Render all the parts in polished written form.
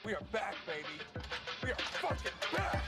We are back, baby. We are fucking back.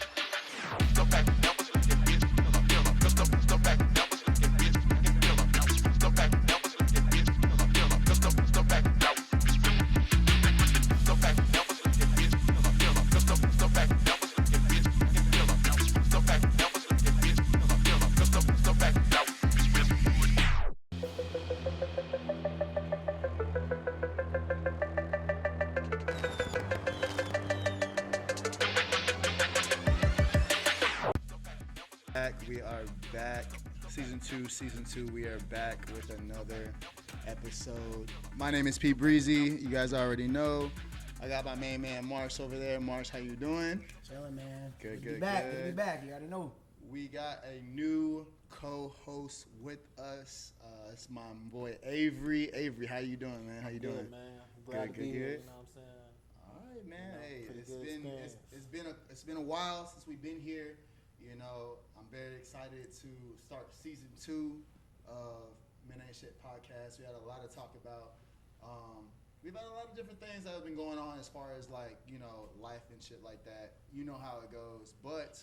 We are back. Season 2. We are back with another episode. My name is Pete Breezy. You guys already know. I got my main man Marsh over there. Marsh, how you doing? Chilling, man. Good. Good to be back. You already know. We got a new co-host with us. It's my boy Avery. Avery, how you doing, man? How you doing? Good, man. I'm glad to be here. You know what I'm saying? All right, man. Hey, it's been a while since we've been here. You know, I'm very excited to start season 2 of Men Ain't Shit podcast. We had a lot to talk about. We've had a lot of different things that have been going on as far as like, you know, life and shit like that. You know how it goes. But,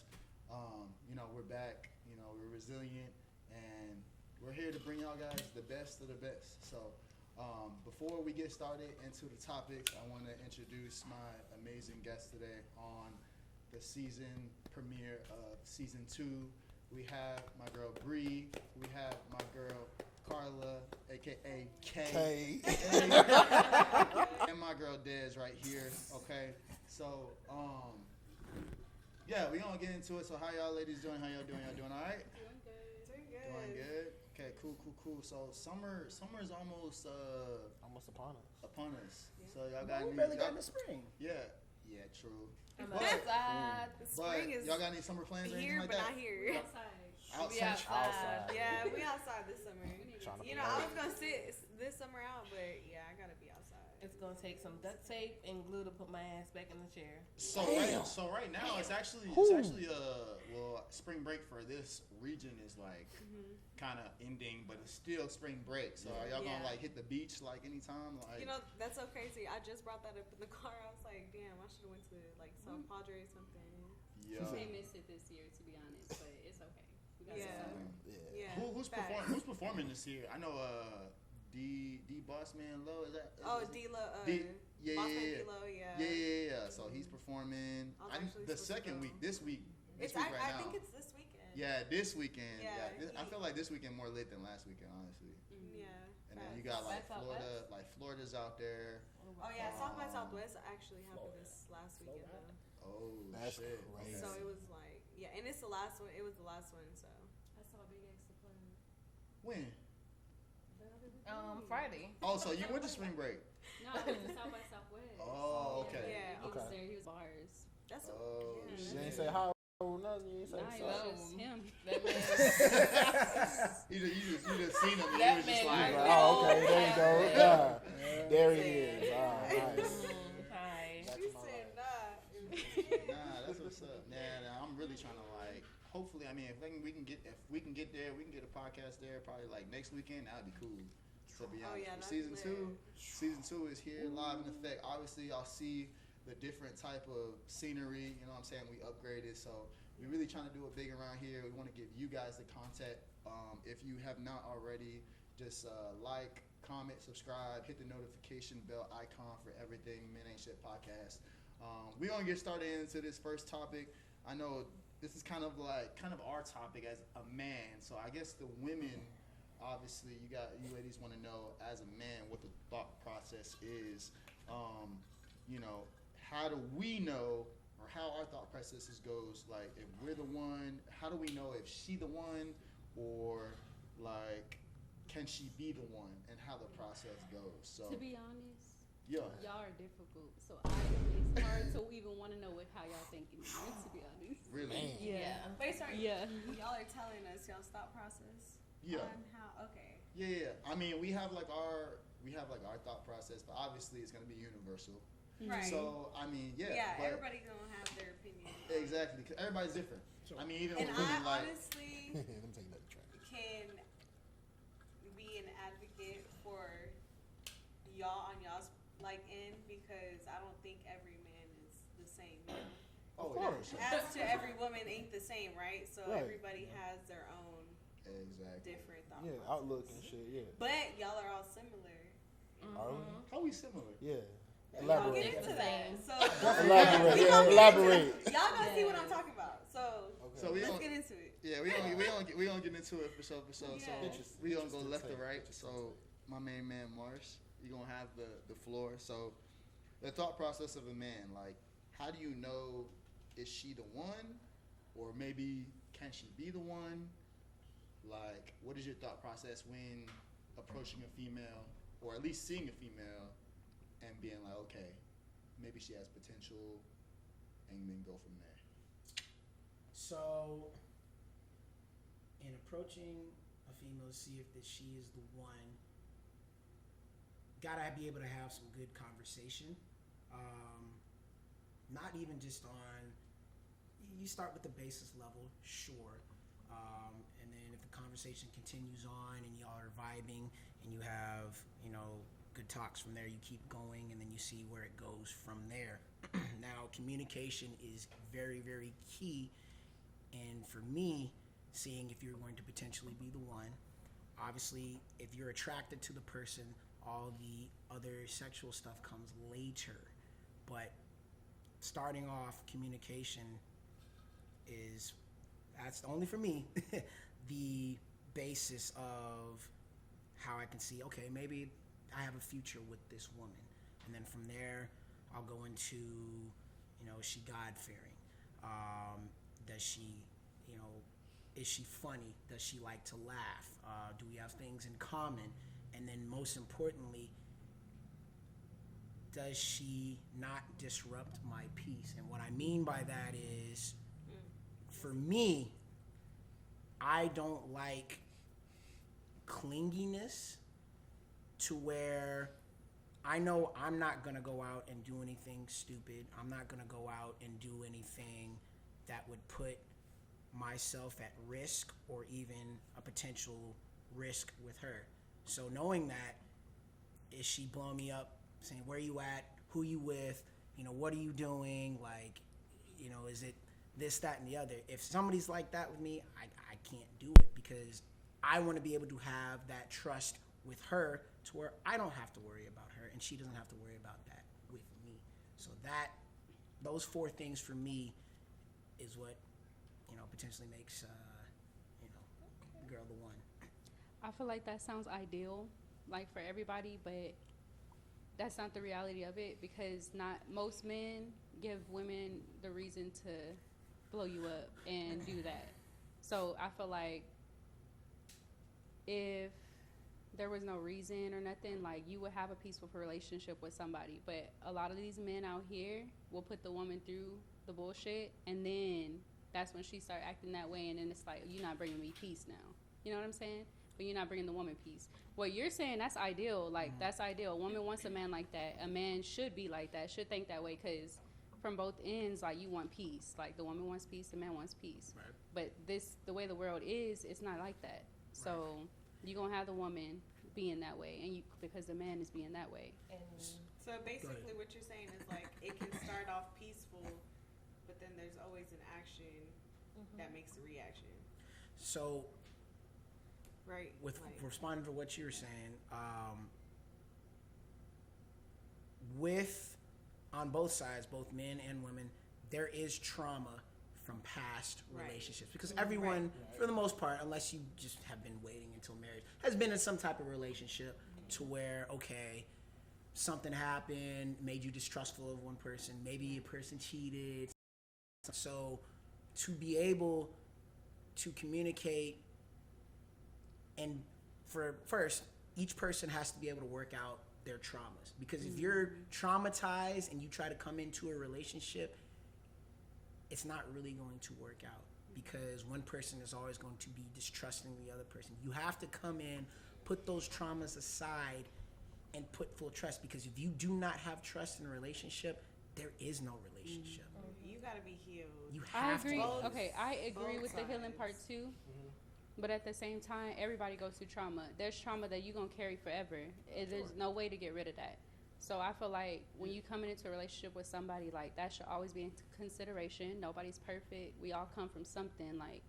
you know, we're back. You know, we're resilient. And we're here to bring y'all guys the best of the best. So, before we get started into the topics, I want to introduce my amazing guest today on the season premiere of season 2. We have my girl Bree. We have my girl Carla, aka K. And my girl Dez right here. Okay. So, yeah, we gonna get into it. So how y'all ladies doing? How y'all doing? Y'all doing all right? Doing good. Doing good. Okay, cool. So summer is almost upon us. Yeah. So y'all got We any? barely got in the spring. Yeah, true. I'm But- outside. The spring is y'all got any summer plans or anything here, like but that? not here. Outside. Yeah, we outside this summer. Trying to You know, I was gonna sit this summer out, but yeah, I gotta be outside. It's gonna take some duct tape and glue to put my ass back in the chair. So right now it's actually spring break for this region is like kind of ending, but it's still spring break. So are y'all gonna like hit the beach like anytime? Like, You know, that's so crazy. I just brought that up in the car. I was like, damn, I should have went to like South Padre or something. yeah. We may miss it this year, to be honest, but it's okay. We got Yeah. Who's performing? Who's performing this year? I know D Boss Man Low, is that? D-Lo. Yeah. D-Lo, yeah. Yeah. So he's performing. I was actually The supposed to second go. week, this week I now. think it's this weekend. Yeah, this weekend. Yeah, I feel like this weekend more lit than last weekend, honestly. Yeah. And then you got like South Florida, West? like Florida's out there. Oh yeah, South by Southwest actually happened this last weekend though. Oh, That's shit. crazy. So it was like, yeah, and it's the last one. It was the last one, so. I saw Big X the plug. When? Friday. Oh, so you went to spring break? No, I went to South by Southwest. Oh, okay. Yeah. He was Okay. there. He was bars. That's Oh, yeah, shit. You ain't say hi or nothing. You ain't say Nah, what's it was up. just him. That man. You just seen him. And That you was just man like, was Oh, okay. There you go. Yeah. There he Yeah. is. Nice. Hi. She said nah. nah, that's what's up. Nah, I'm really trying to like. Hopefully, I mean, if we can get there, we can get a podcast there probably like next weekend. That'd be cool. To be honest, yeah, For that'd be season two is here, live in effect. Obviously, y'all see the different type of scenery. You know what I'm saying? We upgraded, so we're really trying to do it big around here. We want to give you guys the content. If you have not already, just like, comment, subscribe, hit the notification bell icon for everything Men Ain't Shit podcast. We're gonna get started into this first topic. I know this is kind of our topic as a man. So I guess the women, obviously, you ladies want to know as a man what the thought process is. You know, how do we know, or how our thought processes goes? Like, if we're the one, how do we know if she the one, or like, can she be the one, and how the process goes? So To be honest, yeah. y'all are difficult. So it's hard to even want to know how y'all thinking. To be honest. Really? Man. Yeah. Wait, sorry. Yeah. Y'all are telling us y'all's thought process. Yeah. On how? Okay. Yeah. I mean, we have like our thought process, but obviously it's gonna be universal. Right. So I mean, yeah. Yeah. but Everybody gonna have their opinion. exactly, because everybody's different. I mean, even And with women, I like honestly Let me take another track. can be an advocate for y'all on y'all's like end, because I don't think every man is Oh, course. yeah. As to every woman ain't the same, right? So Right. everybody has their own Exactly. different thought Yeah, process. outlook and shit. Yeah. But y'all are all similar. Are we? How we similar? Yeah. We'll Elaborate. get into that. So Elaborate. we Yeah, gonna get elaborate. into it. Y'all gonna see what I'm talking about. So So we let's don't. get into it. Yeah, we gonna get into it for sure. Yeah. So Interesting, we gonna go interesting left to take, right. interesting So my main man Marsh, you gonna have the floor. So the thought process of a man, like, how do you know, is she the one, or maybe can she be the one? Like, what is your thought process when approaching a female, or at least seeing a female, and being like, okay, maybe she has potential, and then go from there. So, in approaching a female to see if that she is the one, gotta be able to have some good conversation. Not even just on, you start with the basis level, sure. And then if the conversation continues on and y'all are vibing and you have, good talks from there, you keep going and then you see where it goes from there. Now, communication is very, very key. And for me, seeing if you're going to potentially be the one, obviously, if you're attracted to the person, all the other sexual stuff comes later. But starting off, communication that's only for me, the basis of how I can see, okay, maybe I have a future with this woman. And then from there, I'll go into, is she God-fearing? Does she, is she funny? Does she like to laugh? Do we have things in common? And then most importantly, does she not disrupt my peace? And what I mean by that is, for me, I don't like clinginess to where I know I'm not going to go out and do anything stupid. I'm not going to go out and do anything that would put myself at risk or even a potential risk with her. So knowing that, is she blowing me up, saying, where you at? Who you with? What are you doing? Like, is it this, that, and the other? If somebody's like that with me, I can't do it because I want to be able to have that trust with her to where I don't have to worry about her and she doesn't have to worry about that with me. So those four things for me is what, potentially makes, the girl the one. I feel like that sounds ideal, like for everybody, but that's not the reality of it because not most men give women the reason to blow you up and do that. So I feel like if there was no reason or nothing, like you would have a peaceful relationship with somebody. But a lot of these men out here will put the woman through the bullshit, and then that's when she start acting that way, and then it's like, you're not bringing me peace now. You know what I'm saying? But you're not bringing the woman peace. What you're saying, that's ideal. Like, that's ideal. A woman wants a man like that. A man should be like that, should think that way, because from both ends, like, you want peace. Like, the woman wants peace, the man wants peace. Right. But the way the world is, it's not like that. So you're going to have the woman being that way, and because the man is being that way. So basically what you're saying is like it can start off peaceful, but then there's always an action that makes a reaction. So, Right. with like, responding to what you were saying, on both sides, both men and women, there is trauma from past Right. relationships because everyone, for the most part, unless you just have been waiting until marriage, has been in some type of relationship to where, okay, something happened, made you distrustful of one person, maybe a person cheated. So to be able to communicate, and first, each person has to be able to work out their traumas, because if you're traumatized and you try to come into a relationship, it's not really going to work out, because one person is always going to be distrusting the other person. You have to come in, put those traumas aside, and put full trust, because if you do not have trust in a relationship, there is no relationship. you gotta be healed. You I have agree. to. Okay, I agree Both with the healing sides. part too. But at the same time, everybody goes through trauma. There's trauma that you're going to carry forever. There's no way to get rid of that. So I feel like when you coming into a relationship with somebody, like that should always be in consideration. Nobody's perfect. We all come from something, like,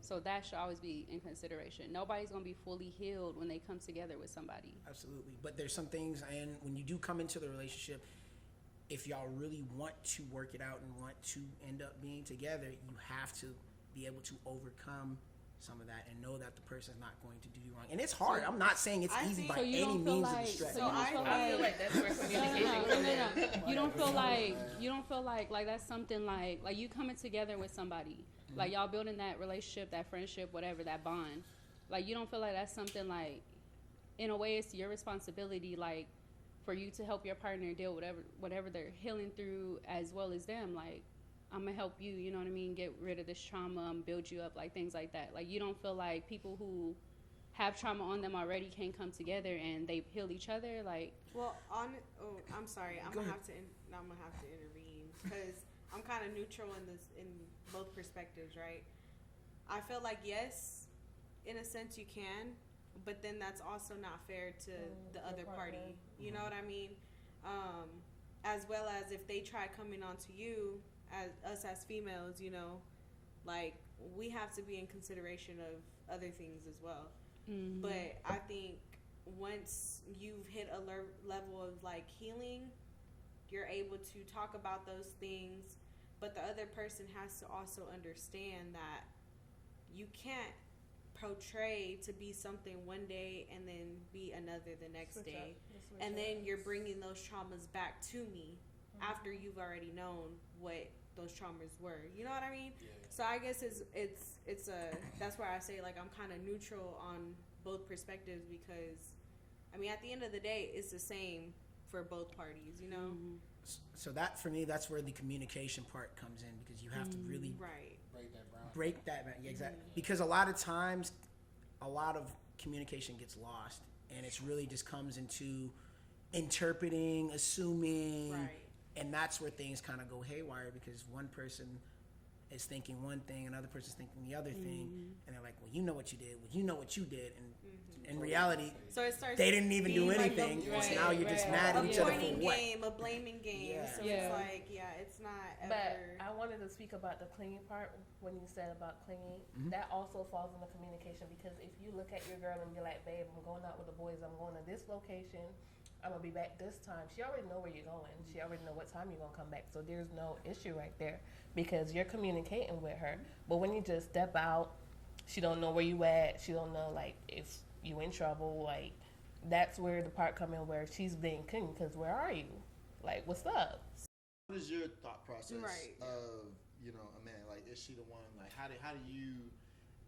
so that should always be in consideration. Nobody's gonna be fully healed when they come together with somebody. Absolutely. But there's some things, and when you do come into the relationship, if y'all really want to work it out and want to end up being together, you have to be able to overcome some of that and know that the person's not going to do you wrong. And it's hard. I'm not saying it's easy by any means of the stretch. I feel like that's where communication comes in. You don't feel like that's something like you coming together with somebody, like y'all building that relationship, that friendship, whatever, that bond. Like you don't feel like that's something like, in a way, it's your responsibility, like, for you to help your partner deal with whatever they're healing through, as well as them. Like, I'm gonna help you, you know what I mean, get rid of this trauma, build you up, like things like that. Like, you don't feel like people who have trauma on them already can come together and they heal each other. Like, well, I'm sorry, I'm gonna have to intervene because I'm kind of neutral in both perspectives, right? I feel like yes, in a sense you can, but then that's also not fair to the other party. You know what I mean? As well as if they try coming onto you, as females, you know, like, we have to be in consideration of other things as well. mm-hmm. But I think once you've hit a level of like healing, you're able to talk about those things, but the other person has to also understand that you can't portray to be something one day and then be another the next day, and then you're bringing those traumas back to me after you've already known what those traumas were. You know what I mean? Yeah. So I guess it's that's why I say, like, I'm kind of neutral on both perspectives, because I mean, at the end of the day, it's the same for both parties, you know? Mm-hmm. So that, for me, that's where the communication part comes in, because you have to really break that down. Yeah, exactly. Mm-hmm. Because a lot of times, a lot of communication gets lost, and it's really just comes into interpreting, assuming, and that's where things kind of go haywire, because one person is thinking one thing, another person's thinking the other thing, and they're like, well, you know what you did, well, you know what you did, and in reality, so it starts they didn't even do anything, like so now you're just mad at each other for what? A blaming game. Yeah. So it's like, it's not ever. But I wanted to speak about the clinging part when you said about clinging. Mm-hmm. That also falls in the communication, because if you look at your girl and be like, babe, I'm going out with the boys, I'm going to this location, I'm going to be back this time. She already know where you're going. She already know what time you're going to come back. So there's no issue right there, because you're communicating with her. But when you just step out, she don't know where you at. She don't know, like, if you in trouble. Like, that's where the part come in where she's being clingy, because where are you? Like, what's up? What is your thought process Right. of, you know, a man? Like, is she the one? Like, how do you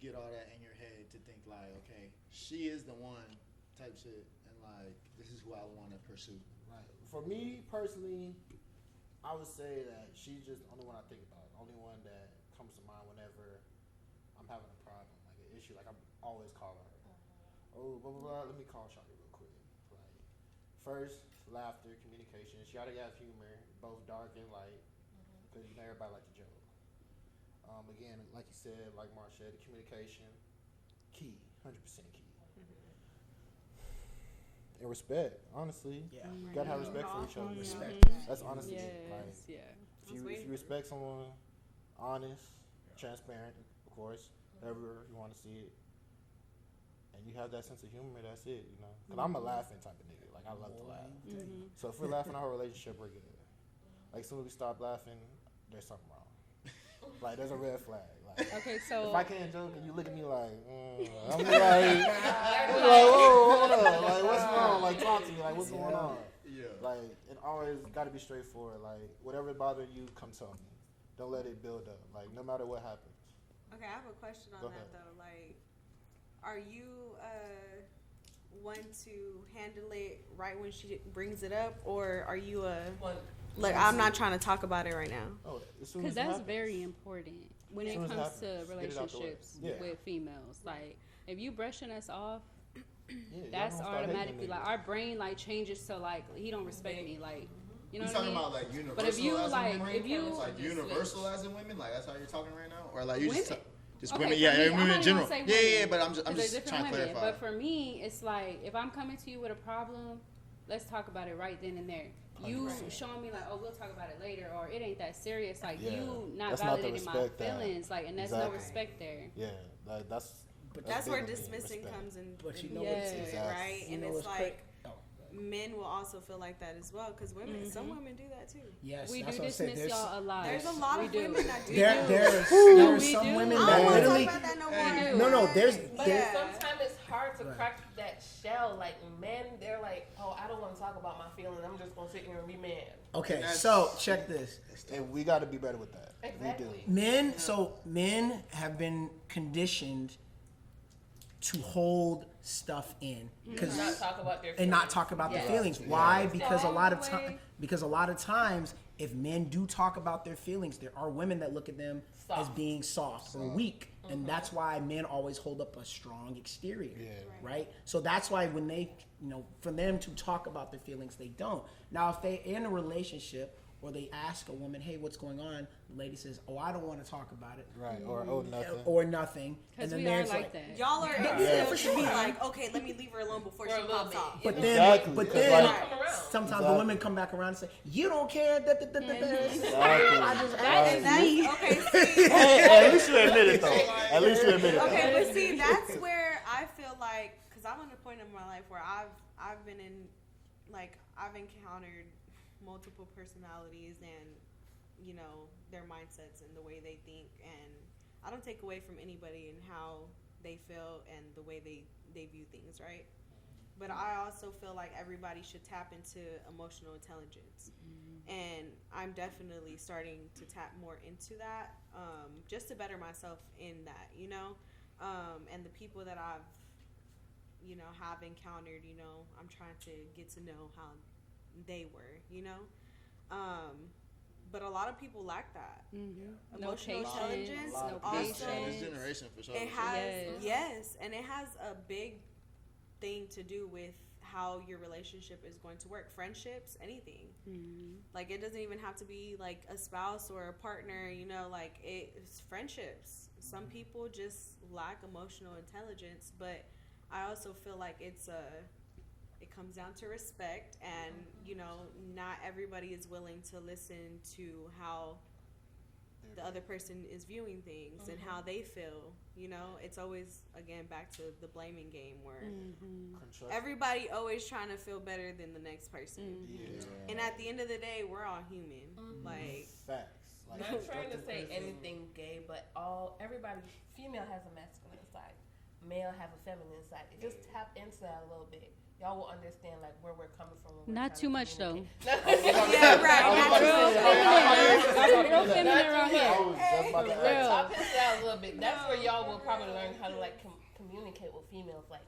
get all that in your head to think, like, okay, she is the one type shit, and, like, this is who I want to pursue? Right. For me personally, I would say that she's just the only one I think about. The only one that comes to mind whenever I'm having a problem, like an issue. Like, I'm always calling her. Oh, blah, blah, blah. Let me call Shawty real quick. Like, first, laughter, communication. She ought to have humor, both dark and light, because you know everybody like to joke. Again, like you said, like Mark said, the communication, key, 100% key. And respect, honestly. Yeah. You gotta have respect for each other. Respect. That's honestly Yes, it. Like, yeah. if you respect someone, honest, transparent, of course, however you want to see it, and you have that sense of humor, that's it, you know. Because I'm a laughing type of nigga. Like, I love to laugh. So if we're laughing our relationship, we're good. Like, as soon as we stop laughing, there's something wrong. Like, there's a red flag. Like, Okay, so if I can't joke and you look at me like, I'm like, whoa, hold up. Like, what's wrong? Like, talk to me. Like, what's going on? Yeah. Like, it always got to be straightforward. Like, whatever bothering you, come tell me. Don't let it build up. Like, no matter what happens. Okay, I have a question on Go that ahead. though. Like, are you one to handle it right when she brings it up, or are you like, I'm not trying to talk about it right now? Oh, as soon because as it that's happens. very important when As it soon as it comes happens, to get it out the way. relationships Yeah. with females. Like, if you brushing us off, Yeah, y'all that's gonna start hating automatically, them like, niggas. our brain, like, changes to, like, he don't respect me. Like, you know You what I talking mean? about, like, universal But if you, as in like, women? if you- It's like universal as in women? Like, that's how you're talking right now? Or like you Women? just Okay, women? for Yeah, me, I'm women not in even general. gonna say Yeah, women, but I'm 'cause just there's trying to different women. clarify. But for me, it's like, if I'm coming to you with a problem, let's talk about it right then and there. You showing me like, oh, we'll talk about it later, or it ain't that serious. Like you not validating my feelings, like, and that's no respect there. Yeah, that's where big dismissing respect. comes in. But you in know play, what's right? you And know it's what's like oh. men will also feel like that as well, because women, some women do that too. Yes, We that's do what I said. dismiss y'all a lot. There's a lot of women that do. There's We some do. women I that don't want to talk literally. about that no more. No, there's. But there- sometimes it's hard to Right. crack that shell. Like men, they're like, "Oh, I don't want to talk about my feelings. I'm just gonna sit here and be mad." Okay, so check this. And we got to be better with that. Exactly. Men have been conditioned to hold stuff in And not talk about their feelings. and not talk about their Yes. feelings. Why? It's the Because a lot of wrong time. way. Because a lot of times, if men do talk about their feelings, there are women that look at them as Soft. being soft or weak, and that's why men always hold up a strong exterior. Yeah. Right. So that's why when they, for them to talk about their feelings, they don't. Now, if they're in a relationship or they ask a woman, "Hey, what's going on?" The lady says, "Oh, I don't want to talk about it," Right. Or nothing. or nothing, Because and then we are there's like that. Y'all are Yeah, for should be sure. like, okay, let me leave her alone before For she a little pops bit. off. But Exactly, then, 'cause, then like- Come around. sometimes the Exactly. women come back around and say, "You don't care." I just Exactly. asked And you. that's okay. See, At least you admit it, though. At least you admit it. okay, but see, that's where I feel like, because I'm at a point in my life where I've been in, like, I've encountered multiple personalities and their mindsets and the way they think, and I don't take away from anybody and how they feel and the way they view things, right? But I also feel like everybody should tap into emotional intelligence. And I'm definitely starting to tap more into that, just to better myself in that, and the people that I've, have encountered, I'm trying to get to know how they were, but a lot of people lack that. No Emotional patience, intelligence, no also, This patience. generation for sure. it has, Yes. and it has a big thing to do with how your relationship is going to work. Friendships, anything. Like, it doesn't even have to be like a spouse or a partner, like it's friendships. Some people just lack emotional intelligence, but I also feel like it comes down to respect, and not everybody is willing to listen to how the other person is viewing things and how they feel. It's always, again, back to the blaming game where everybody always trying to feel better than the next person. And at the end of the day, we're all human. Like, Facts. I'm not trying to say anything gay, but everybody, female has a masculine side, male have a feminine side. Just tap into that a little bit. Y'all will understand like where we're coming from. When we're Not too much though. yeah, right. Real feminine around here. Real. Tap into that a little bit. That's where y'all will probably learn how to like communicate with females. Like,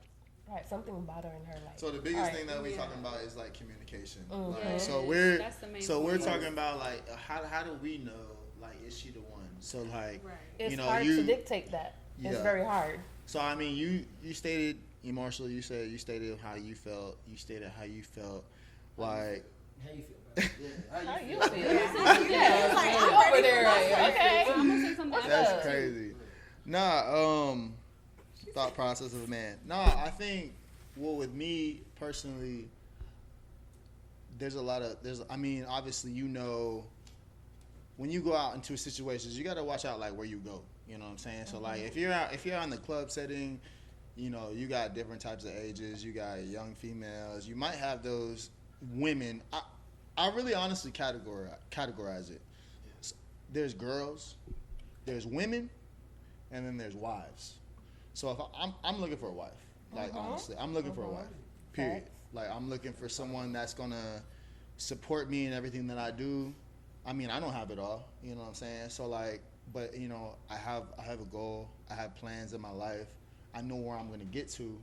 right, something bothering her. Like, So the biggest alright, thing that we're talking about is like communication. Like, Yes, so we're that's the main we're point. talking about like how do we know, like, is she the one? So like it's hard to dictate that. It's Yeah. very hard. So I mean, you stated, Marshall, you stated how you felt. You stated how you felt. Like, How you feel, bro? How you feel? Yeah, you over there. Okay. I'm gonna say something. that's crazy. Nah, thought process of a man. Nah, I think, well, with me personally, obviously, when you go out into situations, you got to watch out, like, where you go. You know what I'm saying? So, like, if you're out in the club setting, you got different types of ages. You got young females. You might have those women. I really honestly categorize it. There's girls, there's women, and then there's wives. So if I'm looking for a wife, like, honestly, I'm looking for a wife. Period. Like, I'm looking for someone that's gonna support me in everything that I do. I mean, I don't have it all. You know what I'm saying? So, like, but I have a goal. I have plans in my life. I know where I'm gonna get to.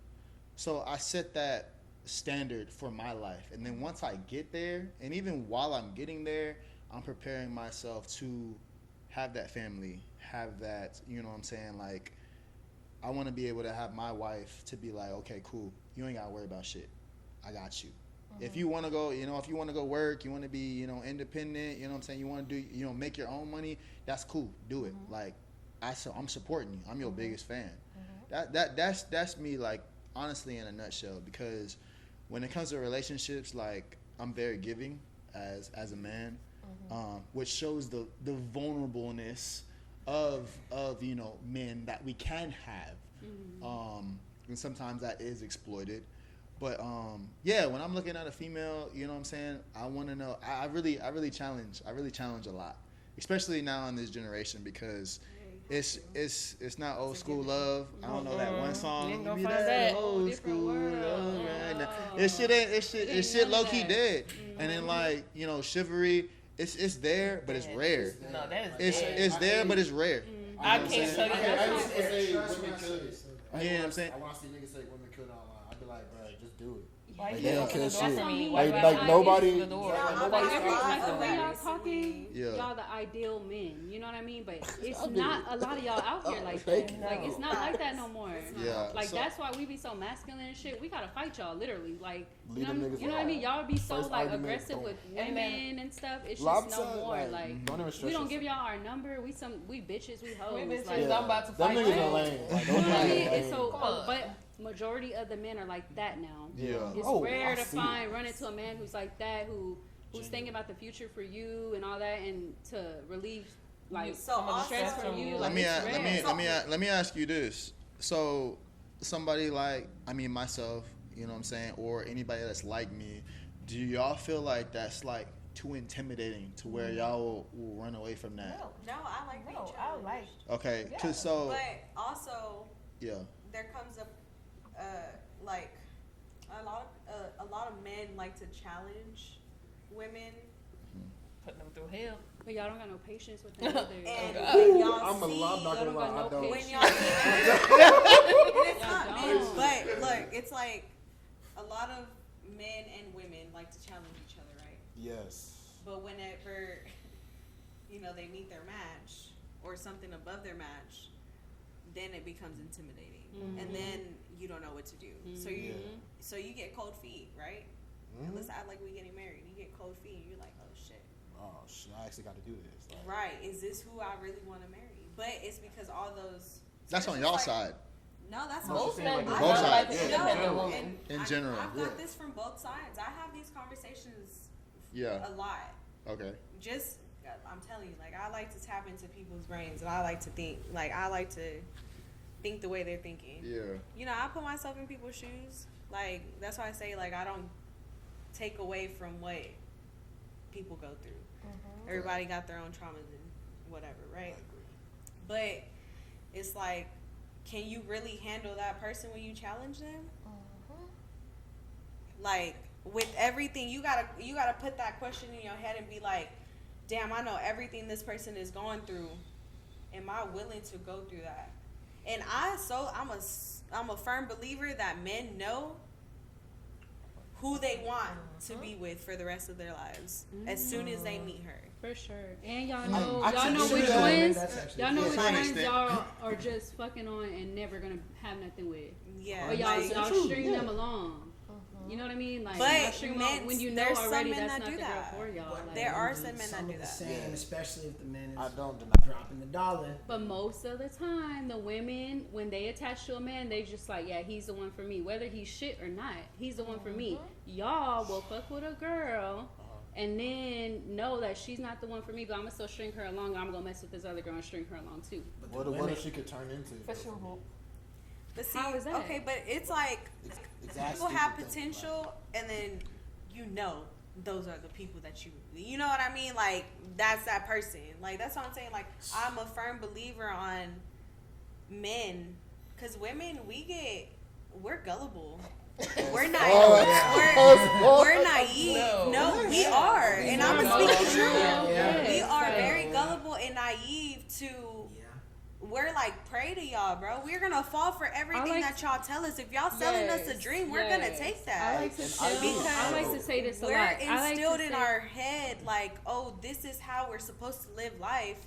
So I set that standard for my life, and then once I get there, and even while I'm getting there, I'm preparing myself to have that family, have that, you know what I'm saying, like, I want to be able to have my wife to be like, okay, cool, you ain't gotta worry about shit, I got you. If you want to go, if you want to go work, you want to be, independent, you know what I'm saying, you want to do, make your own money, that's cool, do it. Like, I'm supporting you, I'm your biggest fan. That's me, like, honestly, in a nutshell, because when it comes to relationships, like I'm very giving as a man, which shows the vulnerableness of men that we can have, and sometimes that is exploited. But when I'm looking at a female, you know what I'm saying, I want to know. I really challenge a lot, especially now in this generation, because it's not old school love. I don't know that one song. You ain't gonna Give me find that that. old Different school world. love. Right? Oh. It's shit low key that. dead. And then like chivalry, it's there, but it's rare. No, that is dead. It's there, but it's rare. I You know what I'm can't saying? tell you I that. used to say Trust women my kill. sis. You know what I'm saying? I want to see niggas say women kill online. I'd be like, bro, just do it. Why Like, you they don't open kill the door shit. for me? Like- Why like I nobody- open the door? Yeah, Like, I'm nobody like, stops I me feel from like that. y'all talking, Yeah. y'all the ideal men. You know what I mean? But it's not a lot of y'all out here like Thank that. you. Like it's not like that no more. Yeah. Like so- that's why we be so masculine and shit. We gotta fight y'all literally. Like Leave them niggas you know what I mean? Y'all be so First like argument, aggressive boom. with And then- women and stuff. It's Well, just I'm no saying, more. like, Like don't even stress we don't yourself. give y'all our number. We bitches. We hoes. We bitches. Like, I'm about to Them fight niggas you. are lame. Like, you those know what I niggas mean? are It's lame. so, Come on. but majority of the men are like that now. Yeah. It's Oh, rare I to see find it. run into a man who's like that, who's thinking about the future for you and all that, and to relieve like So some of the also- stress from you. Let Like, me it's rare. let me ask you this. So somebody like myself, you know what I'm saying, or anybody that's like me, do y'all feel like that's like too intimidating to where y'all will run away from that? No, I like being No, I challenged. like. Okay, Yeah. cause so But also, yeah, there comes like a lot of men like to challenge women, Putting them through hell. But y'all don't got no patience with them either. and God. when y'all I'm see, not Y'all gonna don't got lie, no I don't. when patience. y'all see, it's not Y'all men, don't. but look, it's like a lot of men and women like to challenge each other, right? Yes. But whenever they meet their match or something above their match, then it becomes intimidating, and then you don't know what to do. So you get cold feet, right? And let's act like we getting married. You get cold feet, and you're like, oh shit. Oh shit! I actually got to do this. Like, Right? Is this who I really want to marry? But it's because all those. that's on it's y'all like- side. No, that's Most on men Both do not like sides, an yeah. independent No, woman. and In general, I've got yeah. this from both sides. I have these conversations Yeah. a lot. Okay. Just, I'm telling you, like, I like to tap into people's brains, and I like to think, like, I like to think the way they're thinking. Yeah. I put myself in people's shoes. Like, that's why I say, like, I don't take away from what people go through. Everybody got their own traumas and whatever, right? But it's like, can you really handle that person when you challenge them? Like, with everything, you gotta put that question in your head and be like, damn, I know everything this person is going through. Am I willing to go through that? And I'm a firm believer that men know who they want to be with for the rest of their lives as soon as they meet her. For sure. And y'all know I y'all know can which see that. ones That's actually- y'all know yeah, which to an ones extent. y'all are just fucking on and never gonna have nothing with. Yeah, Or y'all like, y'all string them along. You know what I mean? Like But y'all string them along men- when you know there's some already men that's that not do the girl that. for y'all. Like, there are some men that Some do of the that. same, Yeah. especially if the man is I don't deny. dropping the dollar. But most of the time, the women, when they attach to a man, they just like, yeah, he's the one for me. Whether he's shit or not, he's the one for me. Y'all will fuck with a girl and then know that she's not the one for me, but I'm going to still string her along. I'm going to mess with this other girl and string her along too. But the What women, if she could turn into? Fashionable. But see, How is that? okay, but it's like Exactly. people have potential, and then those are the people that you know what I mean? Like, that's that person. Like, that's what I'm saying. Like, I'm a firm believer on men, because women, we're gullible. We're naive. We're naive. No, we are. And I'm speaking true. Yeah. We are Right. very gullible and naive to. We're like prey to y'all, bro. We're gonna fall for everything that y'all tell us. If y'all selling us a dream, we're gonna take that. I like to Because I like to say this a we're lot. I like instilled to in say, our head like, oh, this is how we're supposed to live life.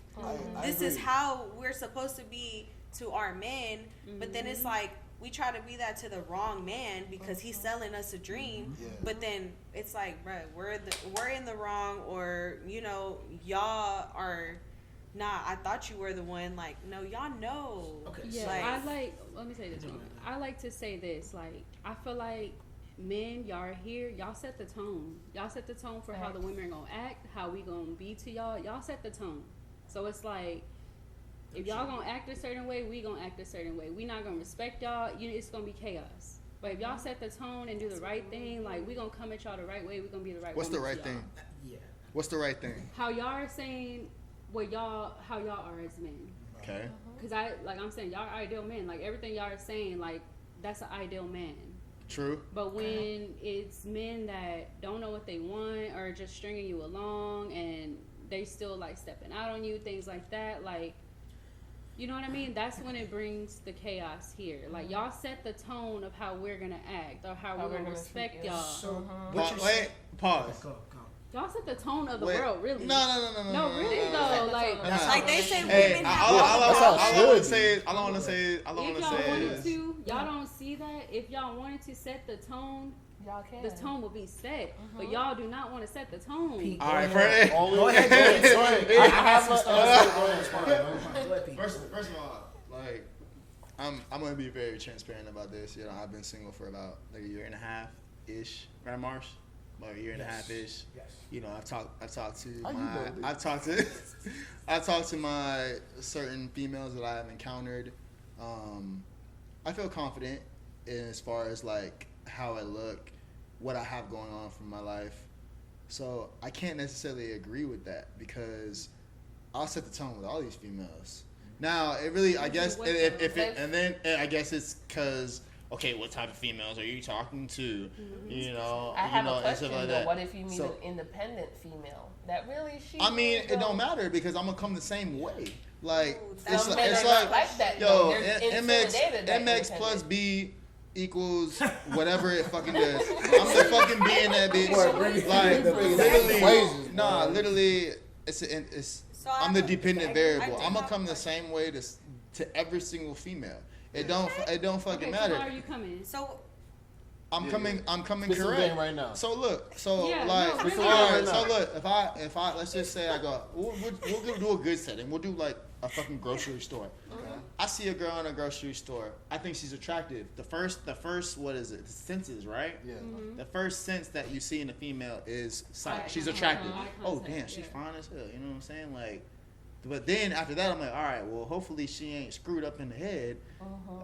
I This is agree. how we're supposed to be to our men. But then it's like we try to be that to the wrong man because he's selling us a dream. Yeah. But then it's like, bro, we're in the wrong, or y'all are. Nah, I thought you were the one. Like, no, y'all know. Okay, yeah, Like, let me say this one. I like to say this. Like, I feel like men, y'all are here. Y'all set the tone. Y'all set the tone for how the women are gonna act, how we gonna be to y'all. Y'all set the tone. So it's like, if y'all gonna act a certain way, we gonna act a certain way. We not gonna respect y'all. It's gonna be chaos. But if y'all set the tone and do the right thing, like, we gonna come at y'all the right way. We gonna be the right. What's the woman right to y'all. thing? Yeah. What's the right thing? How y'all are saying how y'all are as men. Okay. Cause I'm saying y'all are ideal men. Like, everything y'all are saying, like, that's an ideal man. True. But when it's men that don't know what they want or just stringing you along and they still like stepping out on you, things like that, like, you know what I mean? That's when it brings the chaos here. Like, y'all set the tone of how we're gonna act or how we're gonna respect y'all. So, Wait, pause. Go. Y'all set the tone of the Wait. world, really. No. No, really though. Like, Like they say, Hey, women all have. I want to say is, if y'all wanted to, y'all don't see that. If y'all wanted to set the tone, Y'all can. the tone will be set. But y'all do not want to set the tone. Pete, All right, go ahead. go ahead. Go ahead. I have some stuff. Go ahead, Pete. First of all, like, I'm gonna be very transparent about this. You know, I've been single for about like a year and a half ish, right, Marsh? About a year and a half ish. Yes. You know, I've talked to my certain females that I have encountered. I feel confident in as far as like how I look, what I have going on for my life. So I can't necessarily agree with that because I'll set the tone with all these females. Now it really, I guess, I guess it's because, okay, what type of females are you talking to? You know, I have a and question stuff like though. that. What if you meet So- an independent female that really she? I mean, it don't matter because I'm gonna come the same way. Like, it's Some men like, are not like that, yo, though. They're MX intimidated that plus independent. B equals whatever it fucking does. I'm the fucking B in that bitch. Like, literally, it's. So I I'm the have- dependent I variable. do I'm gonna have come a the question. same way to every single female. It don't fucking Okay, so matter. how are you coming? So I'm coming This is the correct game right now. So look, Yeah, like, no, really. all right. Right So now. look, if I let's just say I go, we'll do a good setting. We'll do like a fucking grocery store. I see a girl in a grocery store. I think she's attractive. The first, what is it? The senses, right? Yeah. The first sense that you see in a female is sight. Eye- She's eye attractive. contact, Oh damn, she's yeah. fine as hell. You know what I'm saying? Like, but then after that, I'm like, all right, well, hopefully she ain't screwed up in the head.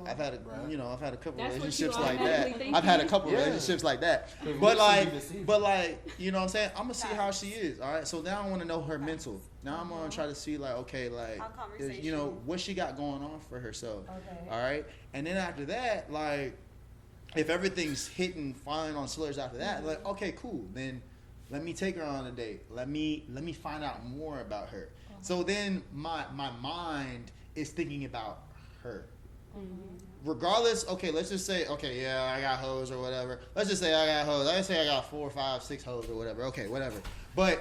I've had a couple That's what you relationships like that. automatically think I've had a you- couple Yeah. relationships like that. Because But we see like, the deceiving. you know what I'm saying? I'm gonna see how she is. All right. So now I want to know her mental. Now I'm gonna try to see like, okay, like, How conversation. you know, what she got going on for herself. Okay. All right. And then after that, like, if everything's hitting fine on cylinders after that, like, okay, cool. Then let me take her on a date. Let me find out more about her. So then my mind is thinking about her. Regardless, okay, let's just say, okay, yeah, I got hoes or whatever. Let's just say I got hoes. Let's say I got 4, 5, 6 hoes or whatever. Okay, whatever. But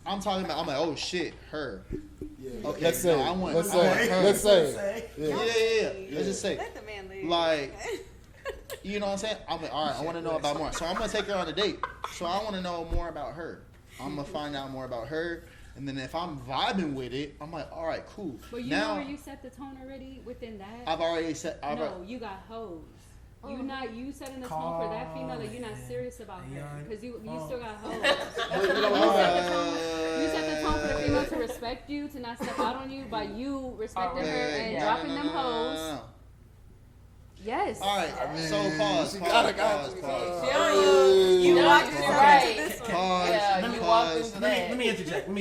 I'm talking about, I'm like, oh shit, her. Okay, Let's no, say. I want Let's her. say. Let's say. Yeah. Let's just say. Let the man lead. Like, you know what I'm saying? I'm like, all right, I want to know about more. So I'm going to take her on a date. So I want to know more about her. I'm going to find out more about her. And then if I'm vibing with it, I'm like, all right, cool. But you now, know where you set the tone already within that? I've already set. No, you got hoes. You setting the tone for that female that you're not serious about her because you still got hoes. You set the tone for the female to respect you, to not step out on you by you respecting her and dropping them hoes. Yes. All right, so pause. You walked you're yourself right. into this one. Pause. Yeah, you walked into Let that. me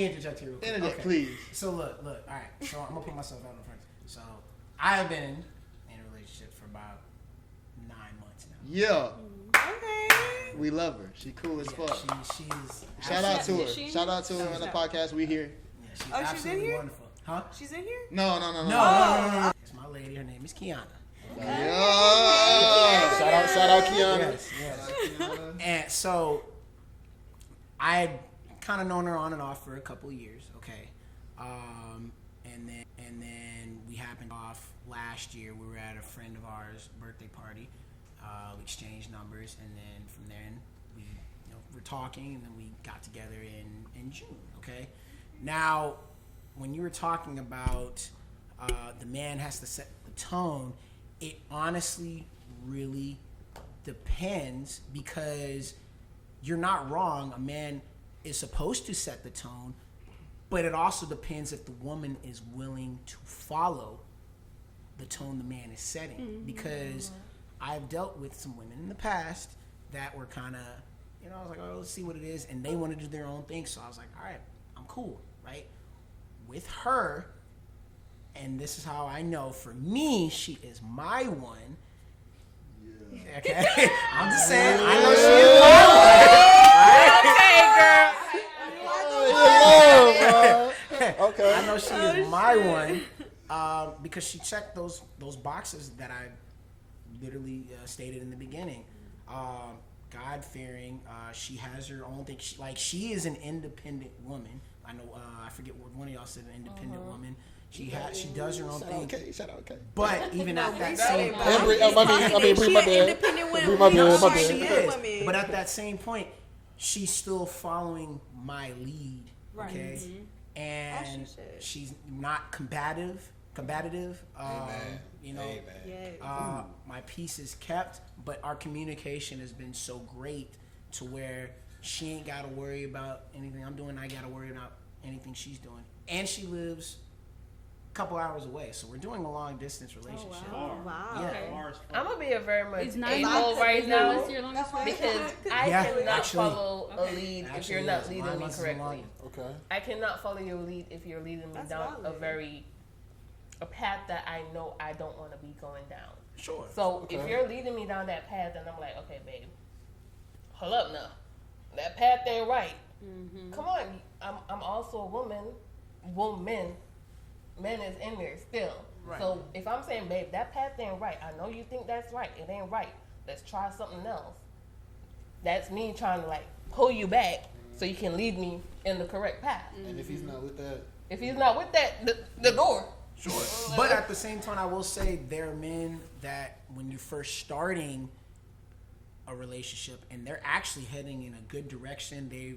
interject here real quick. Interject, Okay. please. So look. All right. So I'm gonna put myself out in front. So I have been in a relationship for about 9 months now. Yeah, Okay. we love her. She cool as fuck. She's Shout out to her. Is she? Shout out to her on the podcast. We here. Yeah, she's Oh, she's in absolutely here? wonderful. Huh? She's in here? No. No. It's my lady. Her name is Kiana. Yeah. Shout out Kiana. Yes. And so I had kind of known her on and off for a couple of years. Okay. And then we happened off last year. We were at a friend of ours' birthday party. We exchanged numbers, and then from there we were talking, and then we got together in June. Okay. Now, when you were talking about the man has to set the tone, it honestly really depends, because you're not wrong. A man is supposed to set the tone, but it also depends if the woman is willing to follow the tone the man is setting. Because I've dealt with some women in the past that were kind of, I was like, oh, let's see what it is. And they wanted to do their own thing. So I was like, all right, I'm cool, right? With her, and this is how I know, for me, she is my one. Yeah. Okay? I'm just saying, I know she is my one. Okay. I know she is my one, because she checked those boxes that I literally stated in the beginning. God-fearing. She has her own thing. She is an independent woman. I know. I forget what one of y'all said. An independent woman. She does her own thing. Shout out, okay. But even at that same point, I mean, She an independent woman. My bad. she is. But at that same point, she's still following my lead. Okay, and she's not combative. My peace is kept, but our communication has been so great to where she ain't got to worry about anything I'm doing. I got to worry about anything she's doing, and she lives a couple hours away, so we're doing a long distance relationship. Wow. Yeah. I'm gonna be a very much It's 9 able months right now. now It's your longest because I Yeah, cannot actually. follow a lead if you're not leading me correctly. Okay. I cannot follow your lead if you're leading me down a path that I know I don't want to be going down. Sure. So if you're leading me down that path, then I'm like, okay, babe, hold up now. That path ain't right. Come on, I'm also a woman. Men is in there still. Right. So if I'm saying, babe, that path ain't right. I know you think that's right. It ain't right. Let's try something else. That's me trying to pull you back so you can lead me in the correct path. And if he's not with that? If he's not with that, the door. Sure. But at the same time, I will say there are men that when you're first starting a relationship and they're actually heading in a good direction, they,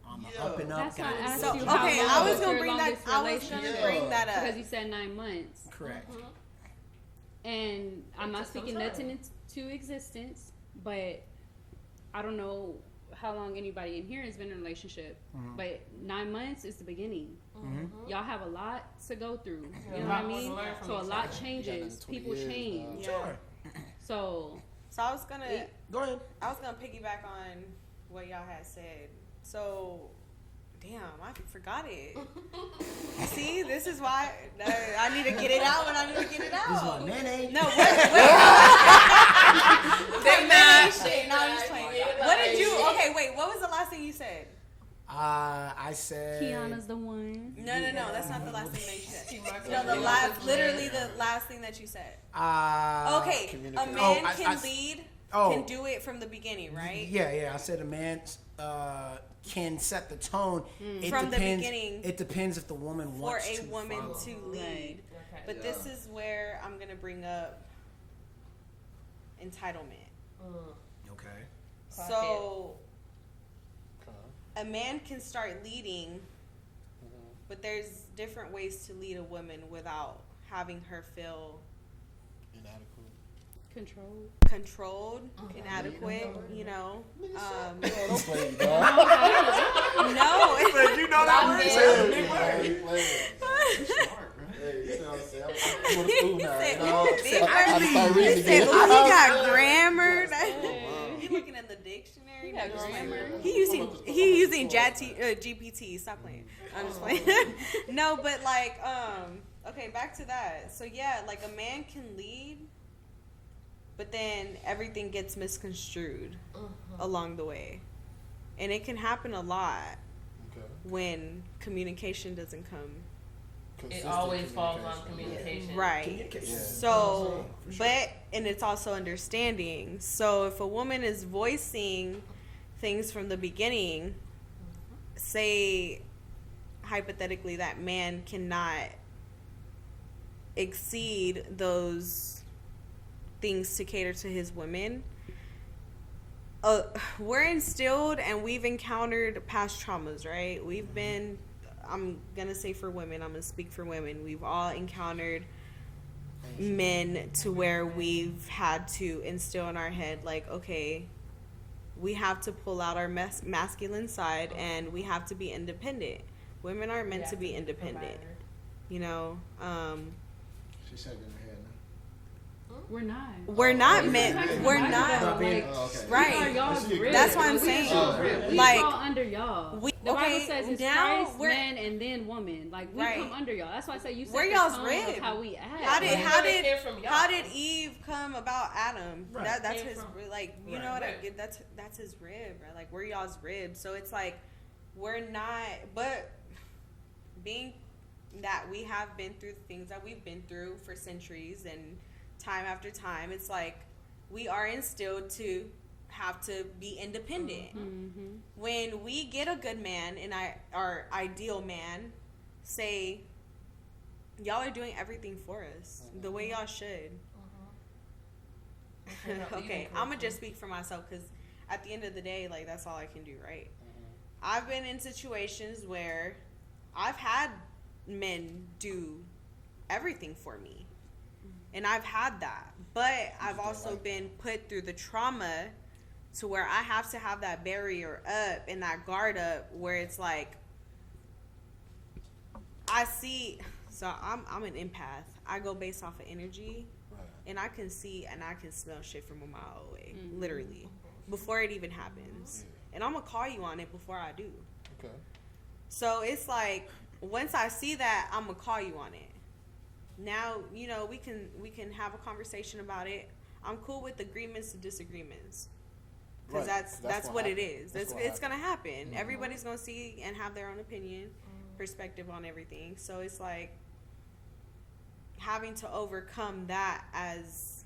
on the up and up. That's not guys. asking you okay, how I was long gonna your bring that. longest I was relationship gonna bring that up. because you said 9 months. Correct. And I'm not took some speaking time. nothing into existence, but I don't know how long anybody in here has been in a relationship. But 9 months is the beginning. Y'all have a lot to go through. You know what I mean? So a lot changes. People change. Sure. So I was gonna. Go ahead. I was gonna piggyback on what y'all had said. So, damn, I forgot it. See, this is why I need to get it out when I need to get it This is out. my mayonnaise. No, what? Shit. No, I'm just playing. What did you? Okay, wait. What was the last thing you said? I said. Kiana's the one. No. That's not the last thing that you said. No, literally the last thing that you said. Okay, a man can lead. Can do it from the beginning, right? Yeah. I said a man can set the tone. From the beginning. It depends if the woman wants to for a woman follow. to lead. Okay. But this is where I'm gonna bring up entitlement. Okay. So a man can start leading, but there's different ways to lead a woman without having her feel controlled, inadequate, No. No. You know that He got grammar. He looking at the dictionary. He using GPT. Stop playing. I'm just playing. No, but okay, back to that. So yeah, a man can lead, but then everything gets misconstrued along the way, and it can happen a lot when communication doesn't come. It always falls on communication. Right. So, and it's also understanding. So if a woman is voicing things from the beginning, say hypothetically that man cannot exceed those things to cater to his women, we're instilled and we've encountered past traumas, right? We've been, I'm gonna say for women, I'm gonna speak for women, we've all encountered men to where we've had to instill in our head, like, okay, we have to pull out our masculine side and we have to be independent. Women aren't meant to be independent, you know. She said in her head now. We're not. We're not We're meant. talking We're about not. y'all, like, Right. We are y'all's rib. That's what I'm Like, we saying. are y'all's rib. We Like, fall under y'all. The Bible says it's now Christ, we're man, and then woman. Like, we Right. come under y'all. That's why I say you set We're the y'all's tone rib. of how we act. How did Like, how did Eve come about Adam? Right. That's Came his from- like, you Right. know what I Right. get? That's his rib, right? Like, we're y'all's rib. So it's like we're not, but being that we have been through the things that we've been through for centuries and time after time, it's like we are instilled to have to be independent. Mhm. When we get a good man and our ideal man, say, y'all are doing everything for us the way y'all should. Okay, I'm gonna just speak for myself because at the end of the day, like, that's all I can do, right? I've been in situations where I've had men do everything for me, and I've had that, but I've also been put through the trauma to where I have to have that barrier up and that guard up where it's like I see. So I'm an empath. I go based off of energy, and I can see and I can smell shit from a mile away, literally, before it even happens. And I'm gonna call you on it before I do. Okay. So it's like once I see that, I'm gonna call you on it. Now, you know, we can have a conversation about it. I'm cool with agreements and disagreements. Because Right. that's gonna what it happen. is. That's It's gonna gonna happen. Mhm. Everybody's gonna see and have their own opinion, perspective on everything. So it's like having to overcome that as,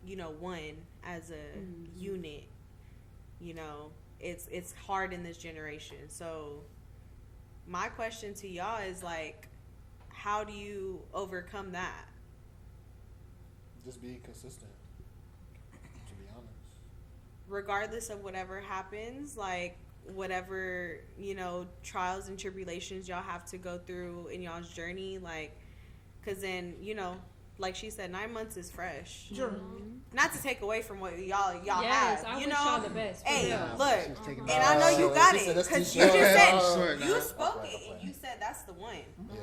you know, one, as a unit. You know, it's hard in this generation. So my question to y'all is like, how do you overcome that? Just be consistent. To be honest. Regardless of whatever happens, like whatever, you know, trials and tribulations y'all have to go through in y'all's journey, like, because then, you know, like she said, 9 months is fresh. Sure. Not to take away from what y'all Yes, have, I you wish know. y'all the best. for Hey, real. look, She was taking and I know you got she it said that's because too you short. just said Short you now. spoke Right, it and right. you said that's the one. Yeah.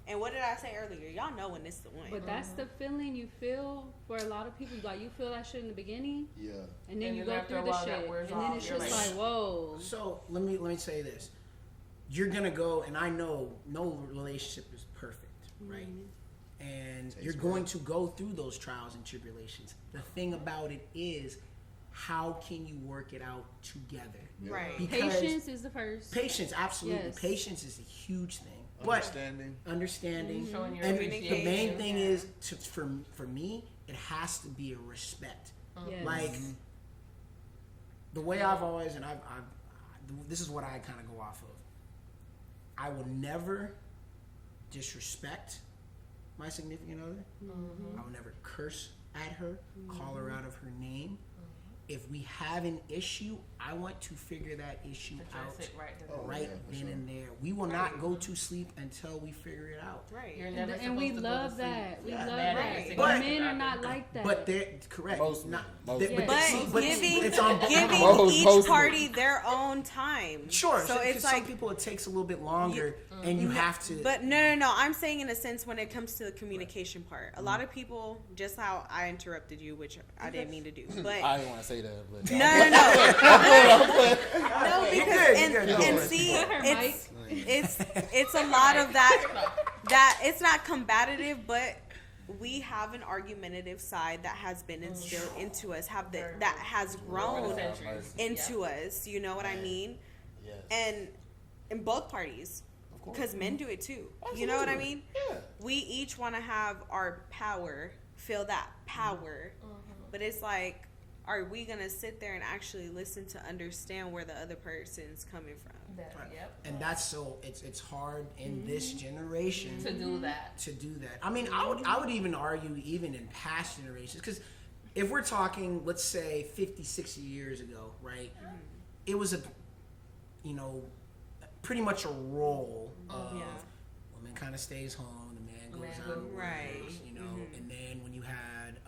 And what did I say earlier? Y'all know when it's the one. But that's the feeling you feel for a lot of people. Like, you feel that shit in the beginning, Yeah. and then And you then go after through a the while that shit, wears and then off, it's you're just like- like, whoa. So let me say this: you're gonna go, and I know no relationship is perfect, right? And Takes you're work. going to go through those trials and tribulations. The thing about it is, how can you work it out together? Right. Because Patience is the first. patience, absolutely. Yes. Patience is a huge thing. But Understanding. understanding, Showing your and the appreciation. main thing Yeah. is, for me, it has to be a respect. Yes. Like the way I've always, and I've this is what I kind of go off of. I will never disrespect my significant other. I will never curse at her, call her out of her name. If we have an issue, I want to figure that issue Address out it right then. Oh, right yeah, for then sure. and there. We will not go to sleep until we figure it out. Right. You're And, never and we supposed to go to love sleep that. We Yeah. love mad at that. your But- But significant men are other. not like that. But they're correct. Most not, men. Most they- men. But but giving it's on giving Most each men. party their own time. Sure. So it's some like, people it takes a little bit longer, and you have to. but no. I'm saying in a sense when it comes to the communication part, a lot of people, just how I interrupted you, which I didn't mean to do, but I didn't want to say that, but No, You because good, you and, good, and don't see, Put her mic. it's a lot of that it's not combative, but we have an argumentative side that has been instilled into us, that has grown Centuries. into us. You know what I mean? Yes. And in both parties, Of course. because men do it too. You know what I mean? Yeah. We each want to have our power, feel that power, but it's like, are we gonna sit there and actually listen to understand where the other person's coming from? Yep. And that's so it's hard in this generation To do that. to do that. I mean, I would even argue even in past generations, because if we're talking, let's say 50, 60 years ago, right? It was you know, pretty much a role of Yeah. woman kind of stays home, the man goes Manhood. out, Right. works, you know, and then when you had,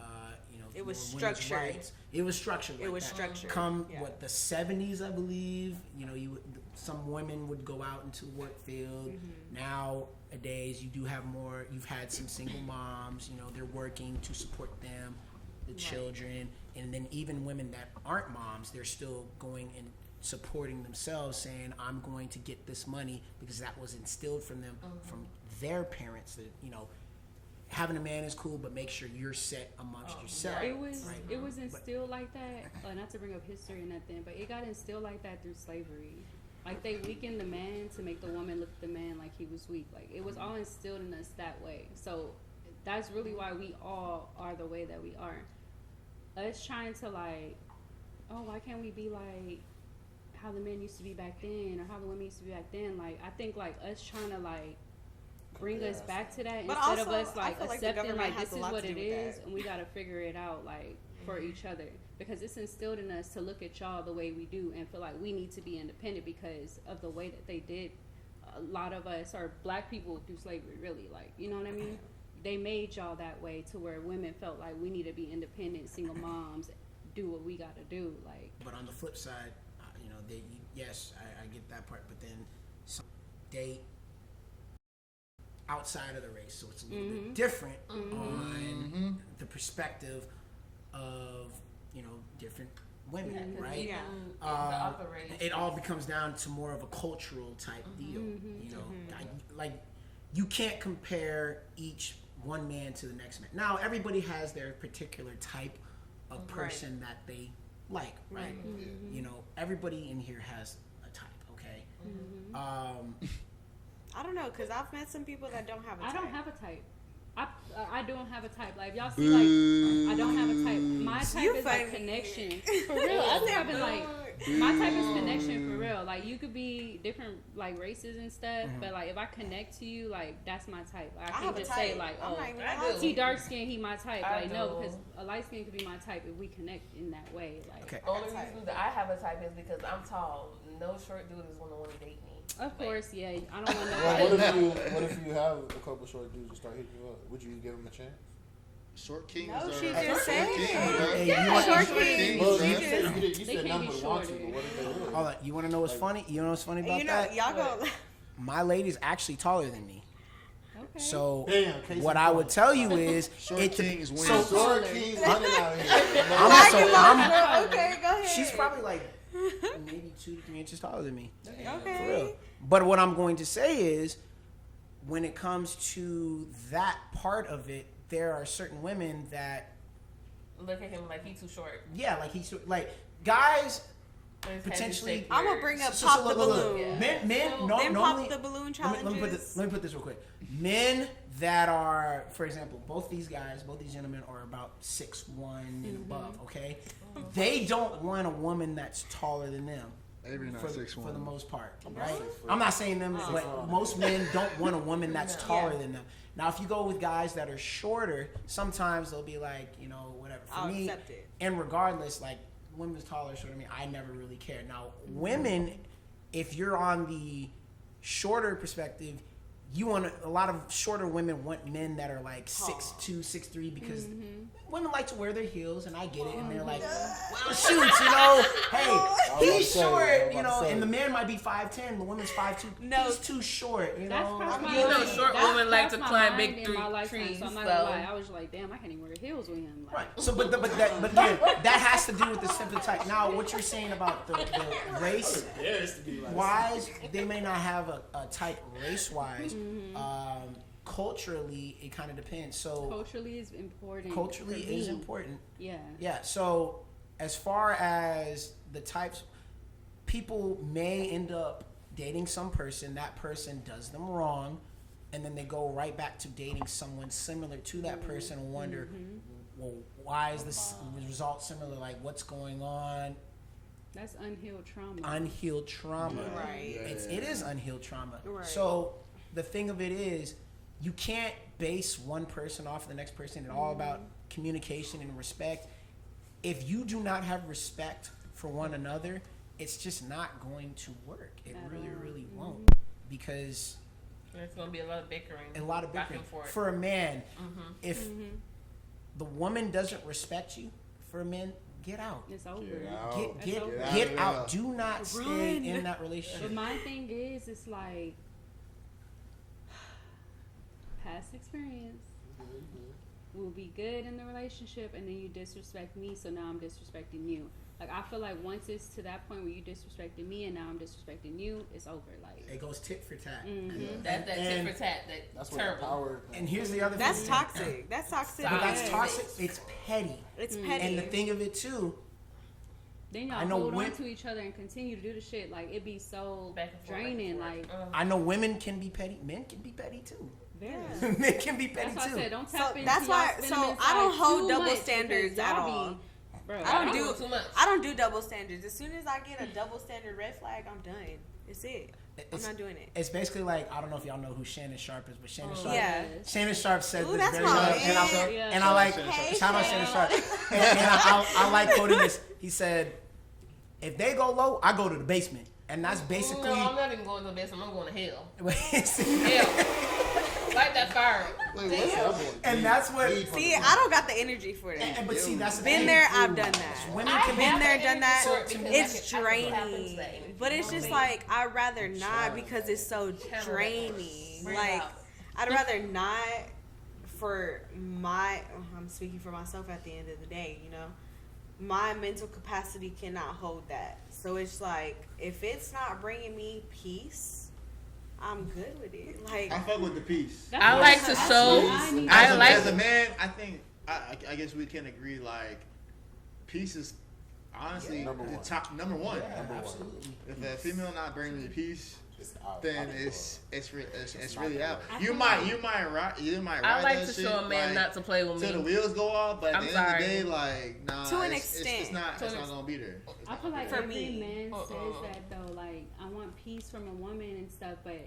you know, It was more women's structured. rights, it was structured. It like was that. structured. Come Yeah. what the 70s, I believe. You know, some women would go out into the work field. Nowadays, you do have more. You've had some single moms. You know, they're working to support them, the children, and then even women that aren't moms, they're still going and supporting themselves, saying, "I'm going to get this money because that was instilled from them from their parents." That, you know, having a man is cool, but make sure you're set amongst yourself. yeah. It was instilled like that. Not to bring up history or nothing, but it got instilled like that through slavery. Like they weakened the man to make the woman look at the man like he was weak. Like it was all instilled in us that way. So that's really why we all are the way that we are. Us trying to like, oh, why can't we be like how the men used to be back then or how the women used to be back then? Like I think like us trying to like bring us back to that But instead of also, us like I feel like the accepting government like has this a is lot what to it do with is that. and we got to figure it out like for each other, because it's instilled in us to look at y'all the way we do and feel like we need to be independent because of the way that they did a lot of us, or black people, through slavery, really, like, you know what I mean? They made y'all that way to where women felt like we need to be independent, single moms, do what we got to do, like. But on the flip side, you know, yes, I get that part, but then some date outside of the race, so it's a little bit different on the perspective of, you know, different women, right? Yeah. The other race. It all becomes down to more of a cultural type deal, you know. Like, you can't compare each one man to the next man. Now, everybody has their particular type of person that they like, right? You know, everybody in here has a type, okay? I don't know, because I've met some people that don't have a type. I don't have a type. I don't have a type. Like, if y'all see, like, I don't have a type. My type You is like funny. connection. For real. I'm having like, my type is connection for real. Like, you could be different, like, races and stuff, but like, if I connect to you, like, that's my type. I have can't a just type. say like, I'm oh, not even I gonna do. he dark skinned, he my type. I Like, no, do. because a light skin could be my type if we connect in that way. Like, Okay. The only reason that I have a type is because I'm tall. No short dude is gonna want to date me. of course, yeah. I don't want Well, nobody. what if you have a couple short dudes that start hitting you up? Would you give them a chance? Short kings. No, are she short just said kings, it. bro. Hey, you want Short Short kings. kings, Well, bro. you just- said They said can't none be would want to, shorter. but what if they would? Hold on, you want to know what's funny? You know what's funny about You know, that? y'all go. My lady's actually taller than me. Okay. So Damn, case what in I point. would tell you is, Short it kings win. so Short kings running out here. I'm, so I'm, Okay, go ahead. she's probably like maybe 2 to 3 inches taller than me. Okay. For real. But what I'm going to say is, when it comes to that part of it, there are certain women that, Look at him like he's too short. yeah, like he's like guys Or his head is potentially. shakier. I'm gonna bring up So pop the look, balloon. Yeah. Men, So- no, Then normally. pop the balloon Let challenges. me put this real quick. Men that are, for example, both these gentlemen are about 6'1" and above. Okay, they don't want a woman that's taller than them. Avery not For, 6'1". for the most part, right? I'm not saying them, but most men don't want a woman that's taller than them. Now, if you go with guys that are shorter, sometimes they'll be like, you know, whatever. For I'll me, accept it. and regardless, like, women's taller or shorter, I mean, I never really cared. Now, women, if you're on the shorter perspective, you want a lot of shorter women want men that are like 6'2", 6'3", because women like to wear their heels, and I get it. And they're like, well, shoot, you know, hey, he's short, you know, and the man might be 5'10", the woman's 5'2". No. He's too short, you That's know. probably You know, short women like that's to my climb mind big in my lifetime, trees, So I'm not so- gonna lie. I was like, damn, I can't even wear heels with him. Like, Right. So, but again, that has to do with the simple type. Now, what you're saying about the race wise, they may not have a type race wise. Culturally, it kind of depends. So culturally is important. culturally for is me. important. Yeah. Yeah. So as far as the types, people may end up dating some person. That person does them wrong, and then they go right back to dating someone similar to that person and wonder, well, why is this result similar? Like, what's going on? That's unhealed trauma. Unhealed trauma. Right. It is unhealed trauma. Right. So the thing of it is, you can't base one person off of the next person. It's all about communication and respect. If you do not have respect for one another, it's just not going to work. It At really, all. really won't. Because There's gonna be a lot of bickering. A lot of back bickering. and forth. For a man, if the woman doesn't respect you, for a man, get out. It's over. Get out. Do not stay in that relationship. But my thing is, it's like past experience will be good in the relationship, and then you disrespect me, so now I'm disrespecting you. Like, I feel like once it's to that point where you disrespecting me and now I'm disrespecting you, it's over. Like, It goes tit for tat. That tit for tat. That's what terrible. power. And here's the other That's thing. toxic. That's toxic. But that's Yeah. toxic. It's petty. It's petty. And the thing of it too, then I y'all know hold when- on to each other and continue to do the shit. Like, it be so Back and forth, draining. back and Like, forth. I know women can be petty. Men can be petty too. very. Men can be petty That's why I too. said don't So tap into that's y'all why. feelings So I inside don't hold too double much standards because at y'all all. be- Bro, I don't do do. too much. I don't do double standards. As soon as I get a double standard red flag, I'm done. It's it. I'm It's- not doing it. It's basically like, I don't know if y'all know who Shannon Sharp is, but Shannon Sharp. Yeah. Shannon Sharp said Ooh, this that's very my well, man. Yeah. and I like Hey, shout out Shannon Sharp, Shannon. and I like quoting this. He said, "If they go low, I go to the basement," and that's basically. No, I'm not even going to the basement. I'm going to hell. Hell. Hell. Light that fire. And that's what. See, I don't got the energy for that. But see, that's the Been thing. there, I've done that. Women I can be Been there, done that. So, because It's I can tap into draining. that energy. But it's just like I'd rather not because it's so draining. Bring it Like out. I'd rather not for my. I'm speaking for myself at the end of the day. You know, my mental capacity cannot hold that. So it's like if it's not bringing me peace, I'm good with it. Like I fuck with the peace. That's I what like to that's show- what I need. I like- As a man, I think I guess we can agree. Like, peace is honestly Number the one. top number one. Absolutely. If a female not bringing you peace, It's out. then Out the it's not really gonna out. work. I You feel might I ride like that to shit, show a man like, not to play with till the me. wheels go off. But at I'm the end of the sorry. day, like, nah, To an it's extent. not To an gonna be there. I feel like For every me. man says that though. Like, I want peace from a woman and stuff, but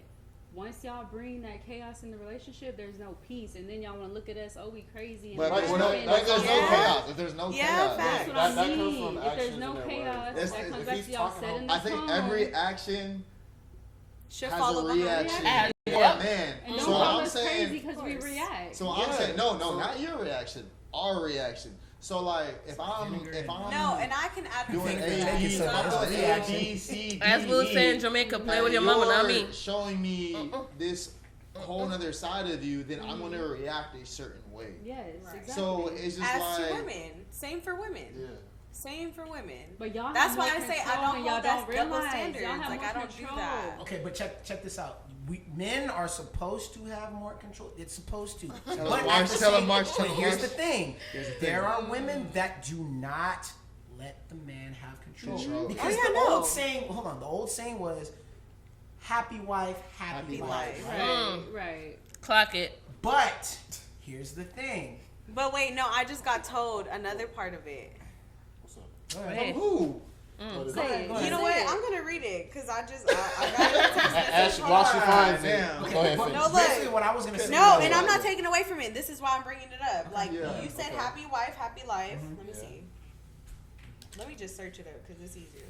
once y'all bring that chaos in the relationship, there's no peace, and then y'all want to look at us, oh, we crazy. And But we're there's not no, doing like, there's this. no Yeah. chaos. If there's no Yeah, chaos, facts. That's what That- I that comes mean. from If there's actions no and their chaos, words. That's- that if comes back he's to y'all talking setting about- the I think tone. every action should has follow a behind reaction Yeah. for Yep. a man. And don't So call I'm us saying, crazy because we Of course. react. so I'm saying, no, not your reaction, our reaction. So like, if I'm No, and I can doing advocate A, for that. B, It's a- if I'm it's a doing A, reaction. B, C, D, As Will E, said in Jamaica, play with your and mama, not you're me. showing me this whole other side of you, then I'm gonna react a certain way. Yes, Right. exactly. So it's just As to like, women, same for women. Yeah. Same for women. But y'all That's have why more I say I control don't and y'all hold that don't double realize. standards. Y'all have Like, more I don't do control. that. Okay, but check this out. Men are supposed to have more control. It's supposed to. Tell But him, at March, the tell him, same- March, but tell him, here's March. the thing. Here's the thing. There are women that do not let the man have control. Control. Because Oh, yeah, the no. old saying, hold on, the old saying was, happy wife, happy, Happy life. life. Right, right. Clock it. But here's the thing. But wait, no, I just got told another part of it. What's up? Go Go ahead. ahead. who? What is Say it? it. Go ahead. You know Say what? it. I'm gonna read it because I got a text Ash, message. Hold while she on. finds it, Damn. go Okay, ahead. but finish. No, look. basically what I was gonna say. No, was- and I'm not taking away from it. This is why I'm bringing it up. Like Yeah, you said, okay. happy wife, happy life. Mhm. Let me Yeah. see. Let me just search it up because it's easier.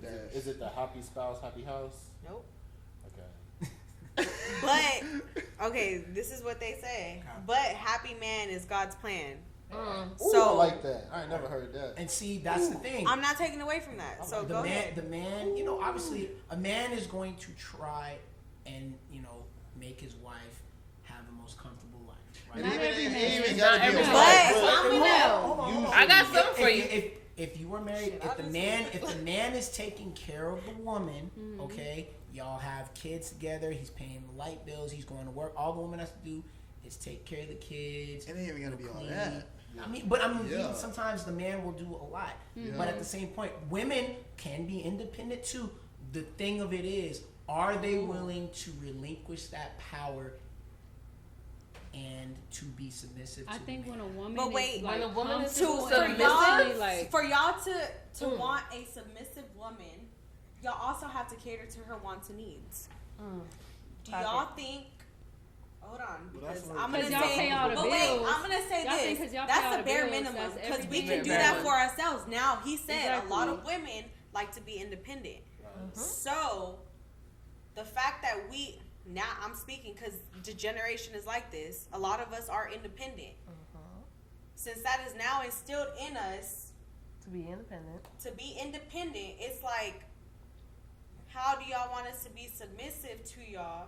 Okay. Is it the happy spouse, happy house? Nope. Okay. But okay, this is what they say. But happy man is God's plan. Ooh, So I like that. I ain't never heard that. And see, that's the thing. I'm not taking away from that. So the go man, ahead. the man, you know, obviously, a man is going to try and make his wife have the most comfortable life, right? Not every man. It even Not gotta be every a man. wife. But- I'm gonna know. I got something for you. If you were married, Shit, if the obviously. man, if the man is taking care of the woman, Mm-hmm. okay, y'all have kids together. He's paying the light bills. He's going to work. All the woman has to do is take care of the kids. It ain't even gonna be all clean. that. I mean, Yeah. sometimes the man will do a lot, but at the same point, women can be independent too. The thing of it is, are they willing to relinquish that power and to be submissive to I think the when man? a woman, But wait, is, like, when a woman is comfortable too and for y'all, mentally, like, for y'all to want a submissive woman, y'all also have to cater to her wants and needs. Do y'all think? Hold on, because I'm gonna 'Cause y'all say. pay all the But wait, bills. I'm gonna say Y'all think this. 'cause y'all pay That's all the the bare bills, minimum that's because we everything can bare do that minimum. for ourselves. Now he said a lot of Exactly. women like to be independent. So the fact that now I'm speaking because the generation is like this. A lot of us are independent. Since that is now instilled in us To be independent. It's like, how do y'all want us to be submissive to y'all?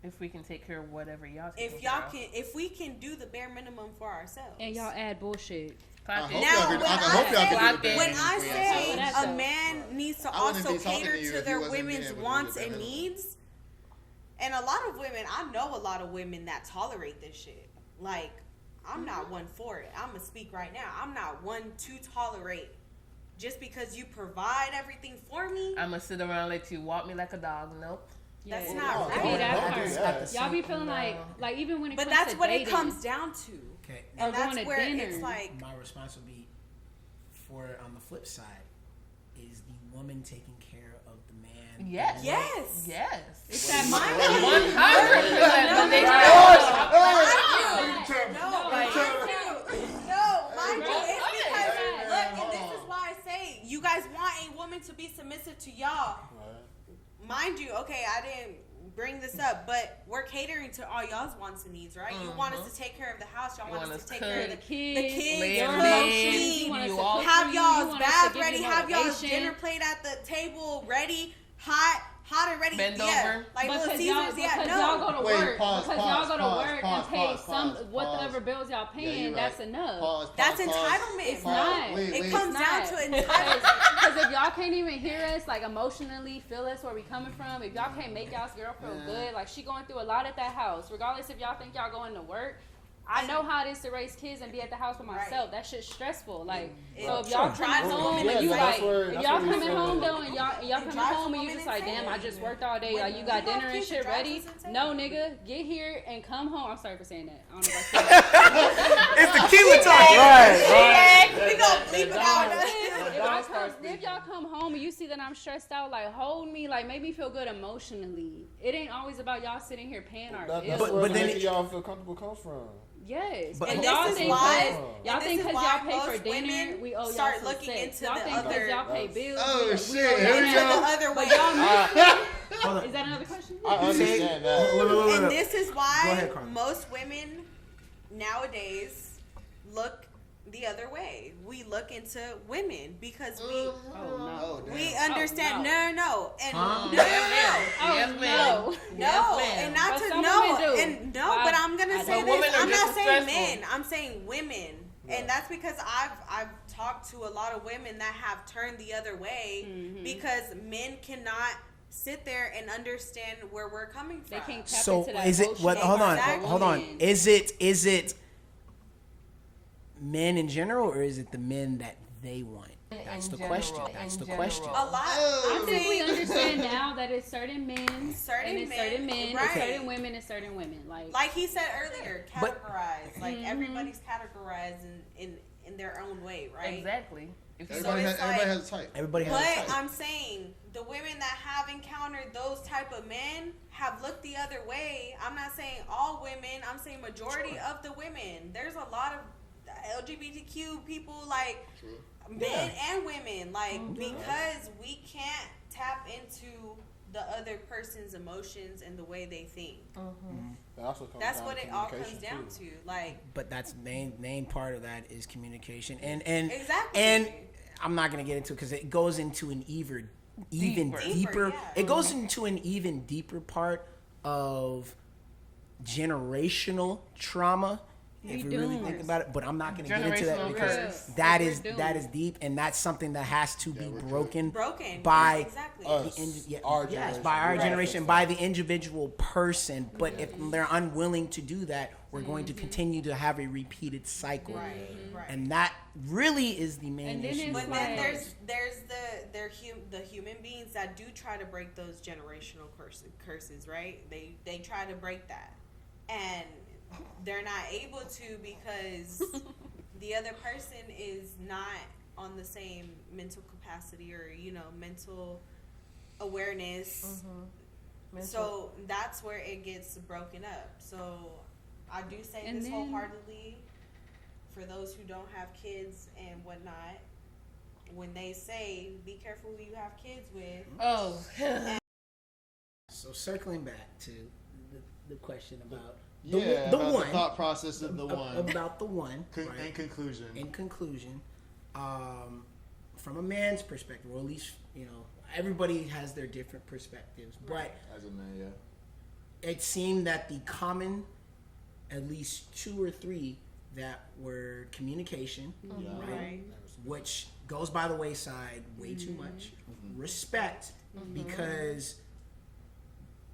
If we can take care of whatever y'all take If care y'all of. can, if we can do the bare minimum for ourselves, And y'all add bullshit. I Clock hope it. Now, y'all when could- I I hope y'all say- could do the best when I for say yourself. a man needs to I wouldn't also be talking cater to you to if their you wasn't being women's able to do wants the and bare minimum. needs, and a lot of women, I know a lot of women that tolerate this shit. Like, I'm not one for it. I'm gonna speak right now. I'm not one to tolerate. Just because you provide everything for me, I'm gonna sit around and let you walk me like a dog. Nope. that's Yeah. not no, It be right. that don't do part. that. Y'all be feeling No. like even when it But comes that's to what dating, it comes down to, Okay. Or and that's going to where dinner. it's like, My response would be, for on the flip side, is the woman taking care of the man. Yes. yes, Yes. it's that Mind mindset. you. 100%. But they No, mind you, it's because, Right. look, and this is why I say, you guys want a woman to be submissive to y'all. Mind you, okay, I didn't bring this up, but we're catering to all y'all's wants and needs, right? You want us to take care of the house, y'all want us to take care of The the kids, kids, your cook, emotions, clean, you want us you to all- cook have for you, y'all's you want us to bath give ready, you have y'all's motivation. dinner plate at the table ready, hot and ready. Bend yeah. over. Like Little Because Caesars, y'all no. go to Wait, work. pause, Because pause, y'all go to pause, work pause, and pay pause, some pause, whatever bills y'all paying. you're That's right. enough. Pause, That's pause, entitlement, It's bro. not. Wait, It wait. comes It's down not. to entitlement. Because if y'all can't even hear us, like emotionally feel us where we coming from, if y'all can't make y'all's girl feel good, like she going through a lot at that house, regardless if y'all think y'all going to work. I know how it is to raise kids and be at the house by myself. That shit's stressful. Like, so if y'all drives coming a home woman and you insane. like, where- if that's y'all where we coming said home that. though and y'all coming drives a home and you woman just like, damn, I insane. just worked all day. When Like, you you got have dinner and kids, it shit drives ready. us insane. No, nigga, get here and come home. I'm sorry for saying that. I don't know if I said It's tequila talking. We gonna bleep it out. if y'all come home and you see that I'm stressed out, like hold me, like make me feel good emotionally. It ain't always about y'all sitting here paying our That's bills. where but then making y'all feel comfortable comes from. Yes, But- and And y'all this is think why- y'all and think this is because why y'all pay for most dinner, women we owe y'all start some looking sex. into Y'all the think other- because y'all pay bills. Oh, we shit, owe y'all here we Into some go. the other way. But y'all miss Hold on. Is that another question? I understand that. And this is why Go ahead, Carmen. most women nowadays look the other way. We look into women because we Oh no. Oh, damn. we understand. no. No, and Huh? no. Oh Yes, no. ma'am. No, Yes, ma'am. and not But to some no, women do. and no, Well, but I'm gonna I say don't. this. Women are I'm just not as saying stressful. men. I'm saying women, and that's because I've talked to a lot of women that have turned the other way Mm-hmm. because men cannot sit there and understand where we're coming from. They can't tap So into that is it? emotion What? Hold on. Exactly. Hold on. Is it men in general, or is it the men that they want? That's In the general, question. That's in the general. question. A lot. I I'm think we saying understand now that it's certain men, Certain and it's men, certain men, right. and certain women, and certain women. like he said earlier, But- categorized. Like Mhm. everybody's categorized in their own way, right? Exactly. If you Everybody, it's everybody like- has a type. Everybody has a But type. I'm saying the women that have encountered those type of men have looked the other way. I'm not saying all women. I'm saying majority of the women. There's a lot of LGBTQ people, like men and women, like because we can't tap into the other person's emotions and the way they think. That also comes That's down what to it all comes communication, down too. to. Like But that's main part of that is communication, and exactly. and I'm not gonna get into it because it goes into an even Deeper. deeper. Yeah. It goes into an even deeper part of generational trauma. If we really think about it, but I'm not going to get into that Generational because curse. that We're is doomed. that is deep, and that's something that has to be broken broken by exactly. Us. yes, Our generation. by our Right. generation, by the individual person. But if they're unwilling to do that, we're going to continue to have a repeated cycle, Right, right. and that really is the main And then issue. it's But like- then there's the human beings that do try to break those generational curses, right? They try to break that, and they're not able to because the other person is not on the same mental capacity or mental awareness. So that's where it gets broken up. So I do say And this then- wholeheartedly for those who don't have kids and whatnot. When they say, be careful who you have kids with. Oh. So circling back to the question about Yeah, the about one the thought process of the one. about the one. In Right? conclusion. In conclusion, from a man's perspective, or at least everybody has their different perspectives, but As a man, yeah. it seemed that the common, at least 2 or 3, that were communication, Yeah. Right. which goes by the wayside way too much. Respect, because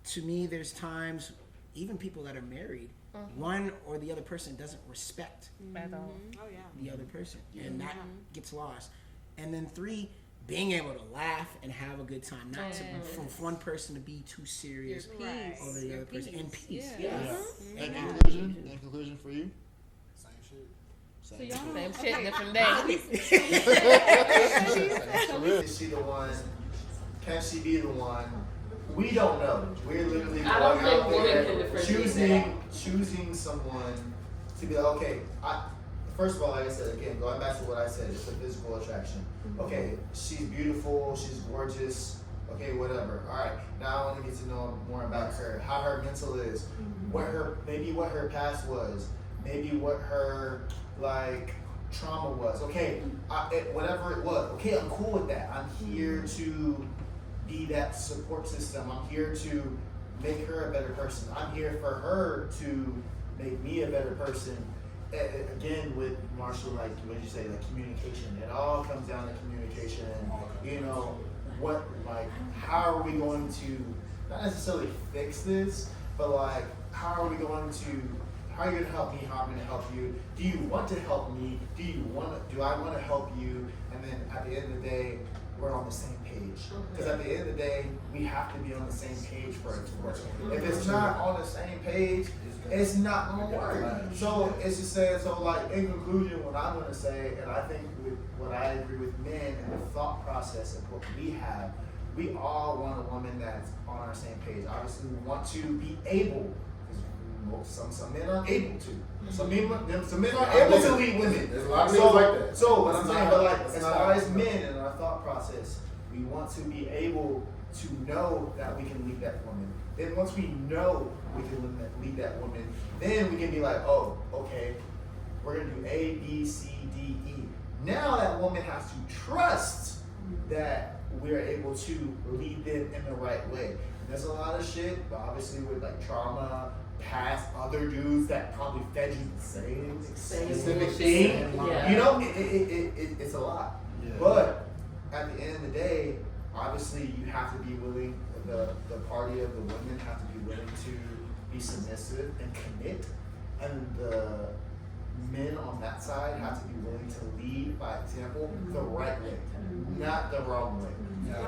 to me, there's times, even people that are married, one or the other person doesn't respect At all. Oh yeah. the other person, and that gets lost. And then 3, being able to laugh and have a good time, not to from one person to be too serious Right. over the other person, and peace. Yeah. Yes. In conclusion for you? Same shit. So y'all Same don't, shit, okay. different day. Is she the one? Can she be the one? We don't know. We're literally I don't going think out women there can differentiate choosing someone to be like, okay, first of all, like I said, again, going back to what I said, it's the physical attraction. Okay, she's beautiful, she's gorgeous, okay, whatever. All right, now I want to get to know more about her, how her mental is, what her past was, maybe what her trauma was. Okay, whatever it was. Okay, I'm cool with that. I'm here to be that support system. I'm here to make her a better person. I'm here for her to make me a better person. Again, with Marshall, like what you say, like communication. It all comes down to communication. How are we going to not necessarily fix this, but how are you going to help me? How I'm going to help you? Do you want to help me? Do I want to help you? And then at the end of the day, we're on the same page. Because at the end of the day, we have to be on the same page for it to work. If it's not on the same page, it's not going to work. So it's just saying, in conclusion, what I'm going to say, and I think with what I agree with men and the thought process of what we have, we all want a woman that's on our same page. Obviously, we want to be able, because some men aren't able to. Some men aren't able to lead women. There's a lot of things like that. So what I'm saying, but That's as not far how- as men and our thought process, we want to be able to know that we can lead that woman. Then once we know we can lead that woman, then we can be like, oh, okay, we're gonna do A, B, C, D, E. Now that woman has to trust that we're able to lead them in the right way. And there's a lot of shit, but obviously with trauma, past other dudes that probably fed you the same specific thing. Yeah. It's a lot. Yeah. But at the end of the day, obviously you have to be willing, the party of the women have to be willing to be submissive and commit, and the men on that side have to be willing to lead by example the right way, not the wrong way.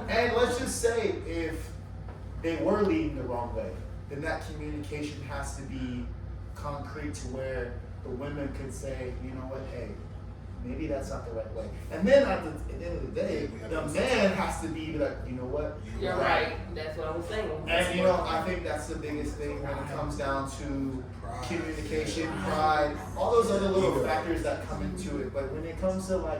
And let's just say if they were leading the wrong way, then that communication has to be concrete to where the women could say, you know what, hey, maybe that's not the right way. And then at the end of the day, the man has to be like, you know what? You're right. That's what I was saying. And I think that's the biggest thing when it comes down to communication, pride, all those other little factors that come into it. But when it comes to I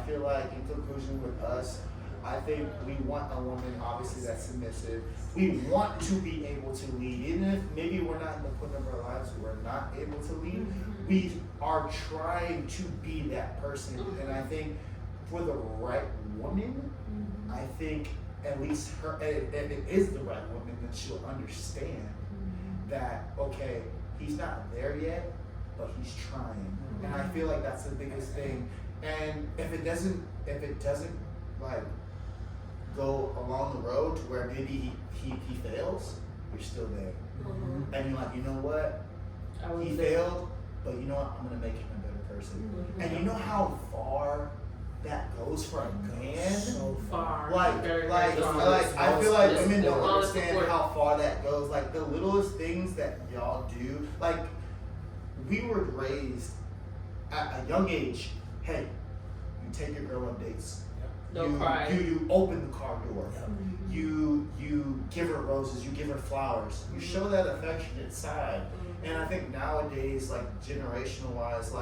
feel like in conclusion with us, I think we want a woman obviously that's submissive. We want to be able to lead, even if maybe we're not in the point of our lives we're not able to lead. We are trying to be that person, and I think for the right woman, I think at least her, if it is the right woman, then she'll understand that okay, he's not there yet, but he's trying, and I feel like that's the biggest thing. And if it doesn't go along the road to where maybe he fails, you're still there. And you're like, you know what? He failed, but you know what? I'm gonna make him a better person. And you know how far that goes for a man? So Far. Very I feel like women don't understand how far that goes. Like the littlest things that y'all do. Like we were raised at a young age. Hey, you take your girl on dates. Don't cry. You open the car door. You give her roses. You give her flowers. You show that affectionate side. And I think nowadays, generational wise,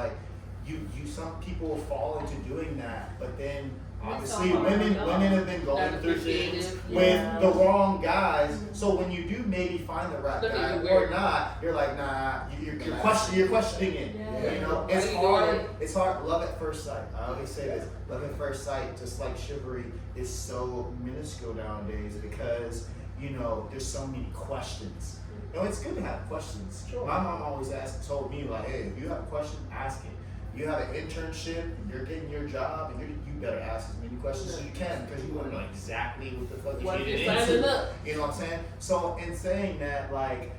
you some people fall into doing that, but then obviously hard women on y'all. have been going Not through appreciative. things Yeah. with the wrong guys. So when you do maybe find the right Look at guy you or weird. not, you're like, nah, you're questioning it. Yeah. You know, Why it's you hard. doing it? It's hard. Love at first sight. I always say this. Love at first sight, just like chivalry, is so minuscule nowadays because you know there's so many questions. You know, it's good to have questions. Sure. My mom always told me like, hey, if you have a question, ask it. You have an internship, you're getting your job, and you better ask as many questions as you can because you want to know exactly what the fuck What you're if getting you're signing into. up? You know what I'm saying? So in saying that, like,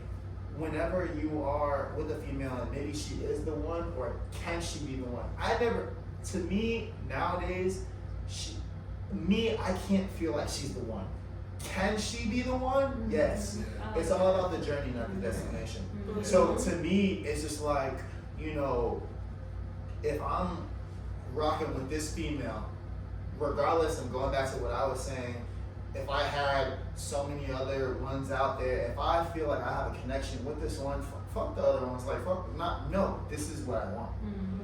whenever you are with a female and maybe she is the one or can she be the one? To me nowadays, I can't feel like she's the one. Can she be the one? Yes. It's all about the journey, not the destination. So to me, it's just like, you know, if I'm rocking with this female, regardless, I'm going back to what I was saying, if I had so many other ones out there, if I feel like I have a connection with this one, fuck the other ones. Like, no, this is what I want.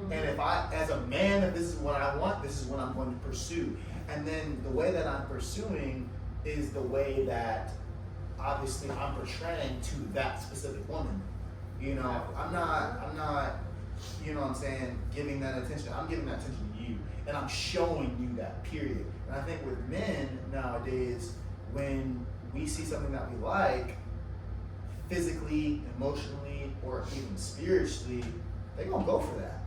And if as a man, if this is what I want, this is what I'm going to pursue. And then the way that I'm pursuing is the way that obviously I'm portraying to that specific woman. You know, I'm not, you know what I'm saying, giving that attention. I'm giving that attention to you. And I'm showing you that, period. And I think with men nowadays, when we see something that we like, physically, emotionally, or even spiritually, they gonna go for that.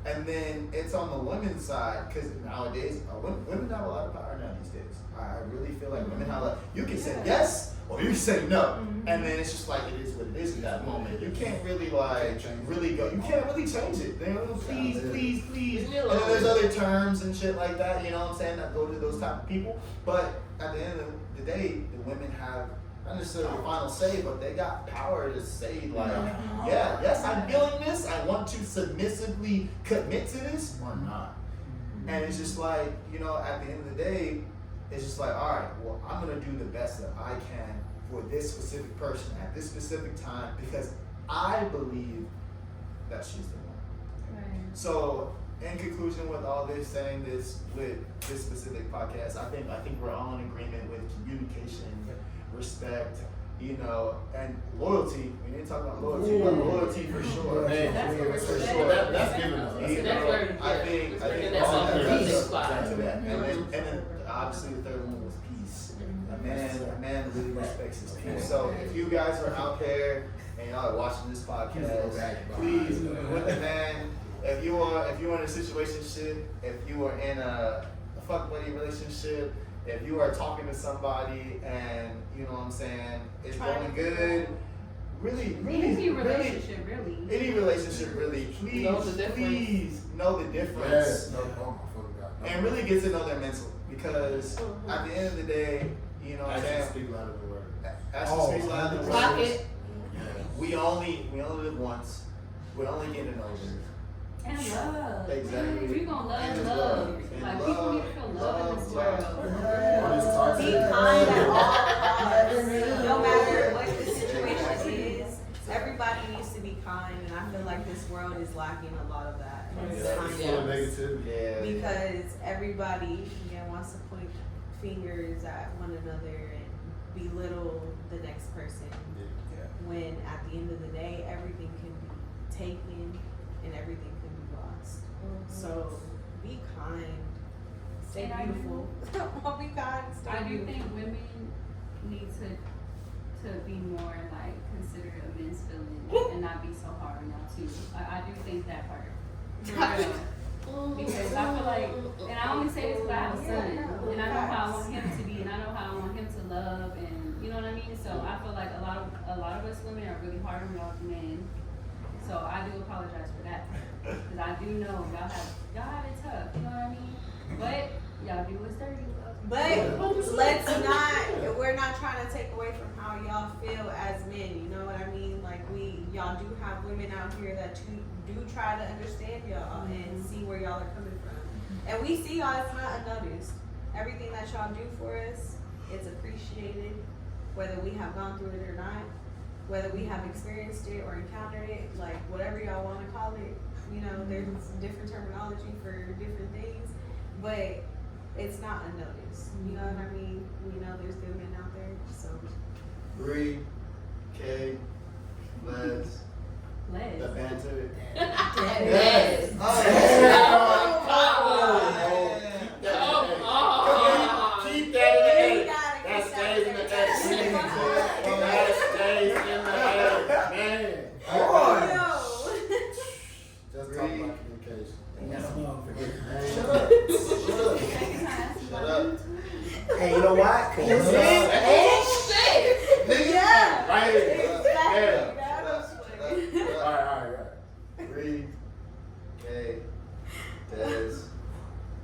And then it's on the women's side, because nowadays, women have a lot of power now these days. I really feel like women have you can say yes, or you can say no. And then it's just like, it is what it is at that moment. You can't really you can't really change it. They go, please. And then there's other terms and shit like that, you know what I'm saying, that go to those type of people. But at the end of the day, the women have not necessarily the final say, but they got power to say like, yes, I'm feeling this. I want to submissively commit to this or not. And it's just like, you know, at the end of the day, it's just like, all right, well, I'm gonna do the best that I can for this specific person at this specific time because I believe that she's the one. Right. So, in conclusion, with all this, saying this with this specific podcast, I think we're all in agreement with communication, respect, you know, and loyalty. We didn't talk about loyalty, but loyalty for sure. That's what For respect sure. is. That's given us. That's You where- know, yeah, I think that's all on that the adds peace up squad. to that. And then obviously the third one was peace. A man really respects his peace. So if you guys are out there and y'all are watching this podcast, please, with the man, if you are in a situationship, if you are in a fuck buddy relationship, if you are talking to somebody and you know what I'm saying, it's going good, really, Any relationship, really. any relationship really, please, Know the difference. please know the difference. And really get to know their mental because at the end of the day, you know what I'm saying, Speak louder than words. actions speak louder than Clock words. it. We only live once. We're only getting older. And love. Exactly. You gonna love And love. love. Like, And people love. need to feel love in this Love. world. Be kind at all costs. No matter what the situation is, everybody needs to be kind, and I feel like this world is lacking a lot of that. Kindness. Yeah. Because everybody wants to point fingers at one another and belittle the next person. When at the end of the day, everything can be taken and everything can be lost. So be kind, stay And I do- beautiful. Be kind, stay I do beautiful. think women need to be more like considerate of men's feelings and not be so hard on y'all too. I do think that part. For real. Because I feel like, and I only say this because I have a son, and I know how I want him to be, and I know how I want him to love, and you know what I mean. So I feel like a lot of us women are really hard on y'all men. So I do apologize for that, because I do know y'all have it tough. You know what I mean? But y'all do what's dirty. But we're not trying to take away from how y'all feel as men, you know what I mean? Like y'all do have women out here that do try to understand y'all and see where y'all are coming from. And we see y'all, it's not unnoticed. Everything that y'all do for us is appreciated, whether we have gone through it or not, whether we have experienced it or encountered it, like whatever y'all want to call it. You know, there's different terminology for different things, but it's not unnoticed. You know what I mean? We know there's good men out there, so. Bree, Kay, Les, the banter. Yes. Keep that in the You edit. gotta That get stays in the that edit. in That stays in the edit. Man. Yo. Just talk about communication. Shut up. Shut up. Hey, you know what? Yeah. Right here. Exactly. Yeah. That was Alright. Bree, Kay, Des.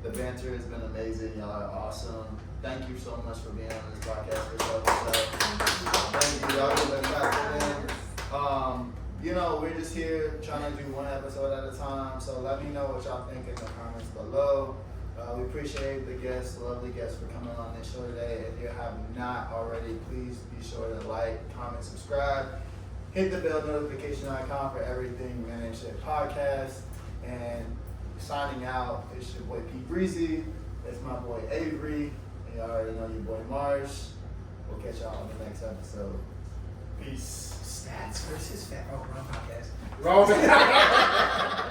The banter has been amazing. Y'all are awesome. Thank you so much for being on this podcast for Thank you. Y'all give it back to them. You know, we're just here trying to do one episode at a time. So let me know what y'all think in the comments below. We appreciate the guests, the lovely guests, for coming on this show today. If you have not already, please be sure to like, comment, subscribe. Hit the bell notification icon for everything Man and Shit Podcast. And signing out, it's your boy P Breezy. It's my boy Avery. And you already know your boy Marsh. We'll catch y'all on the next episode. Peace. Stats versus fat. Oh, wrong podcast. Roman.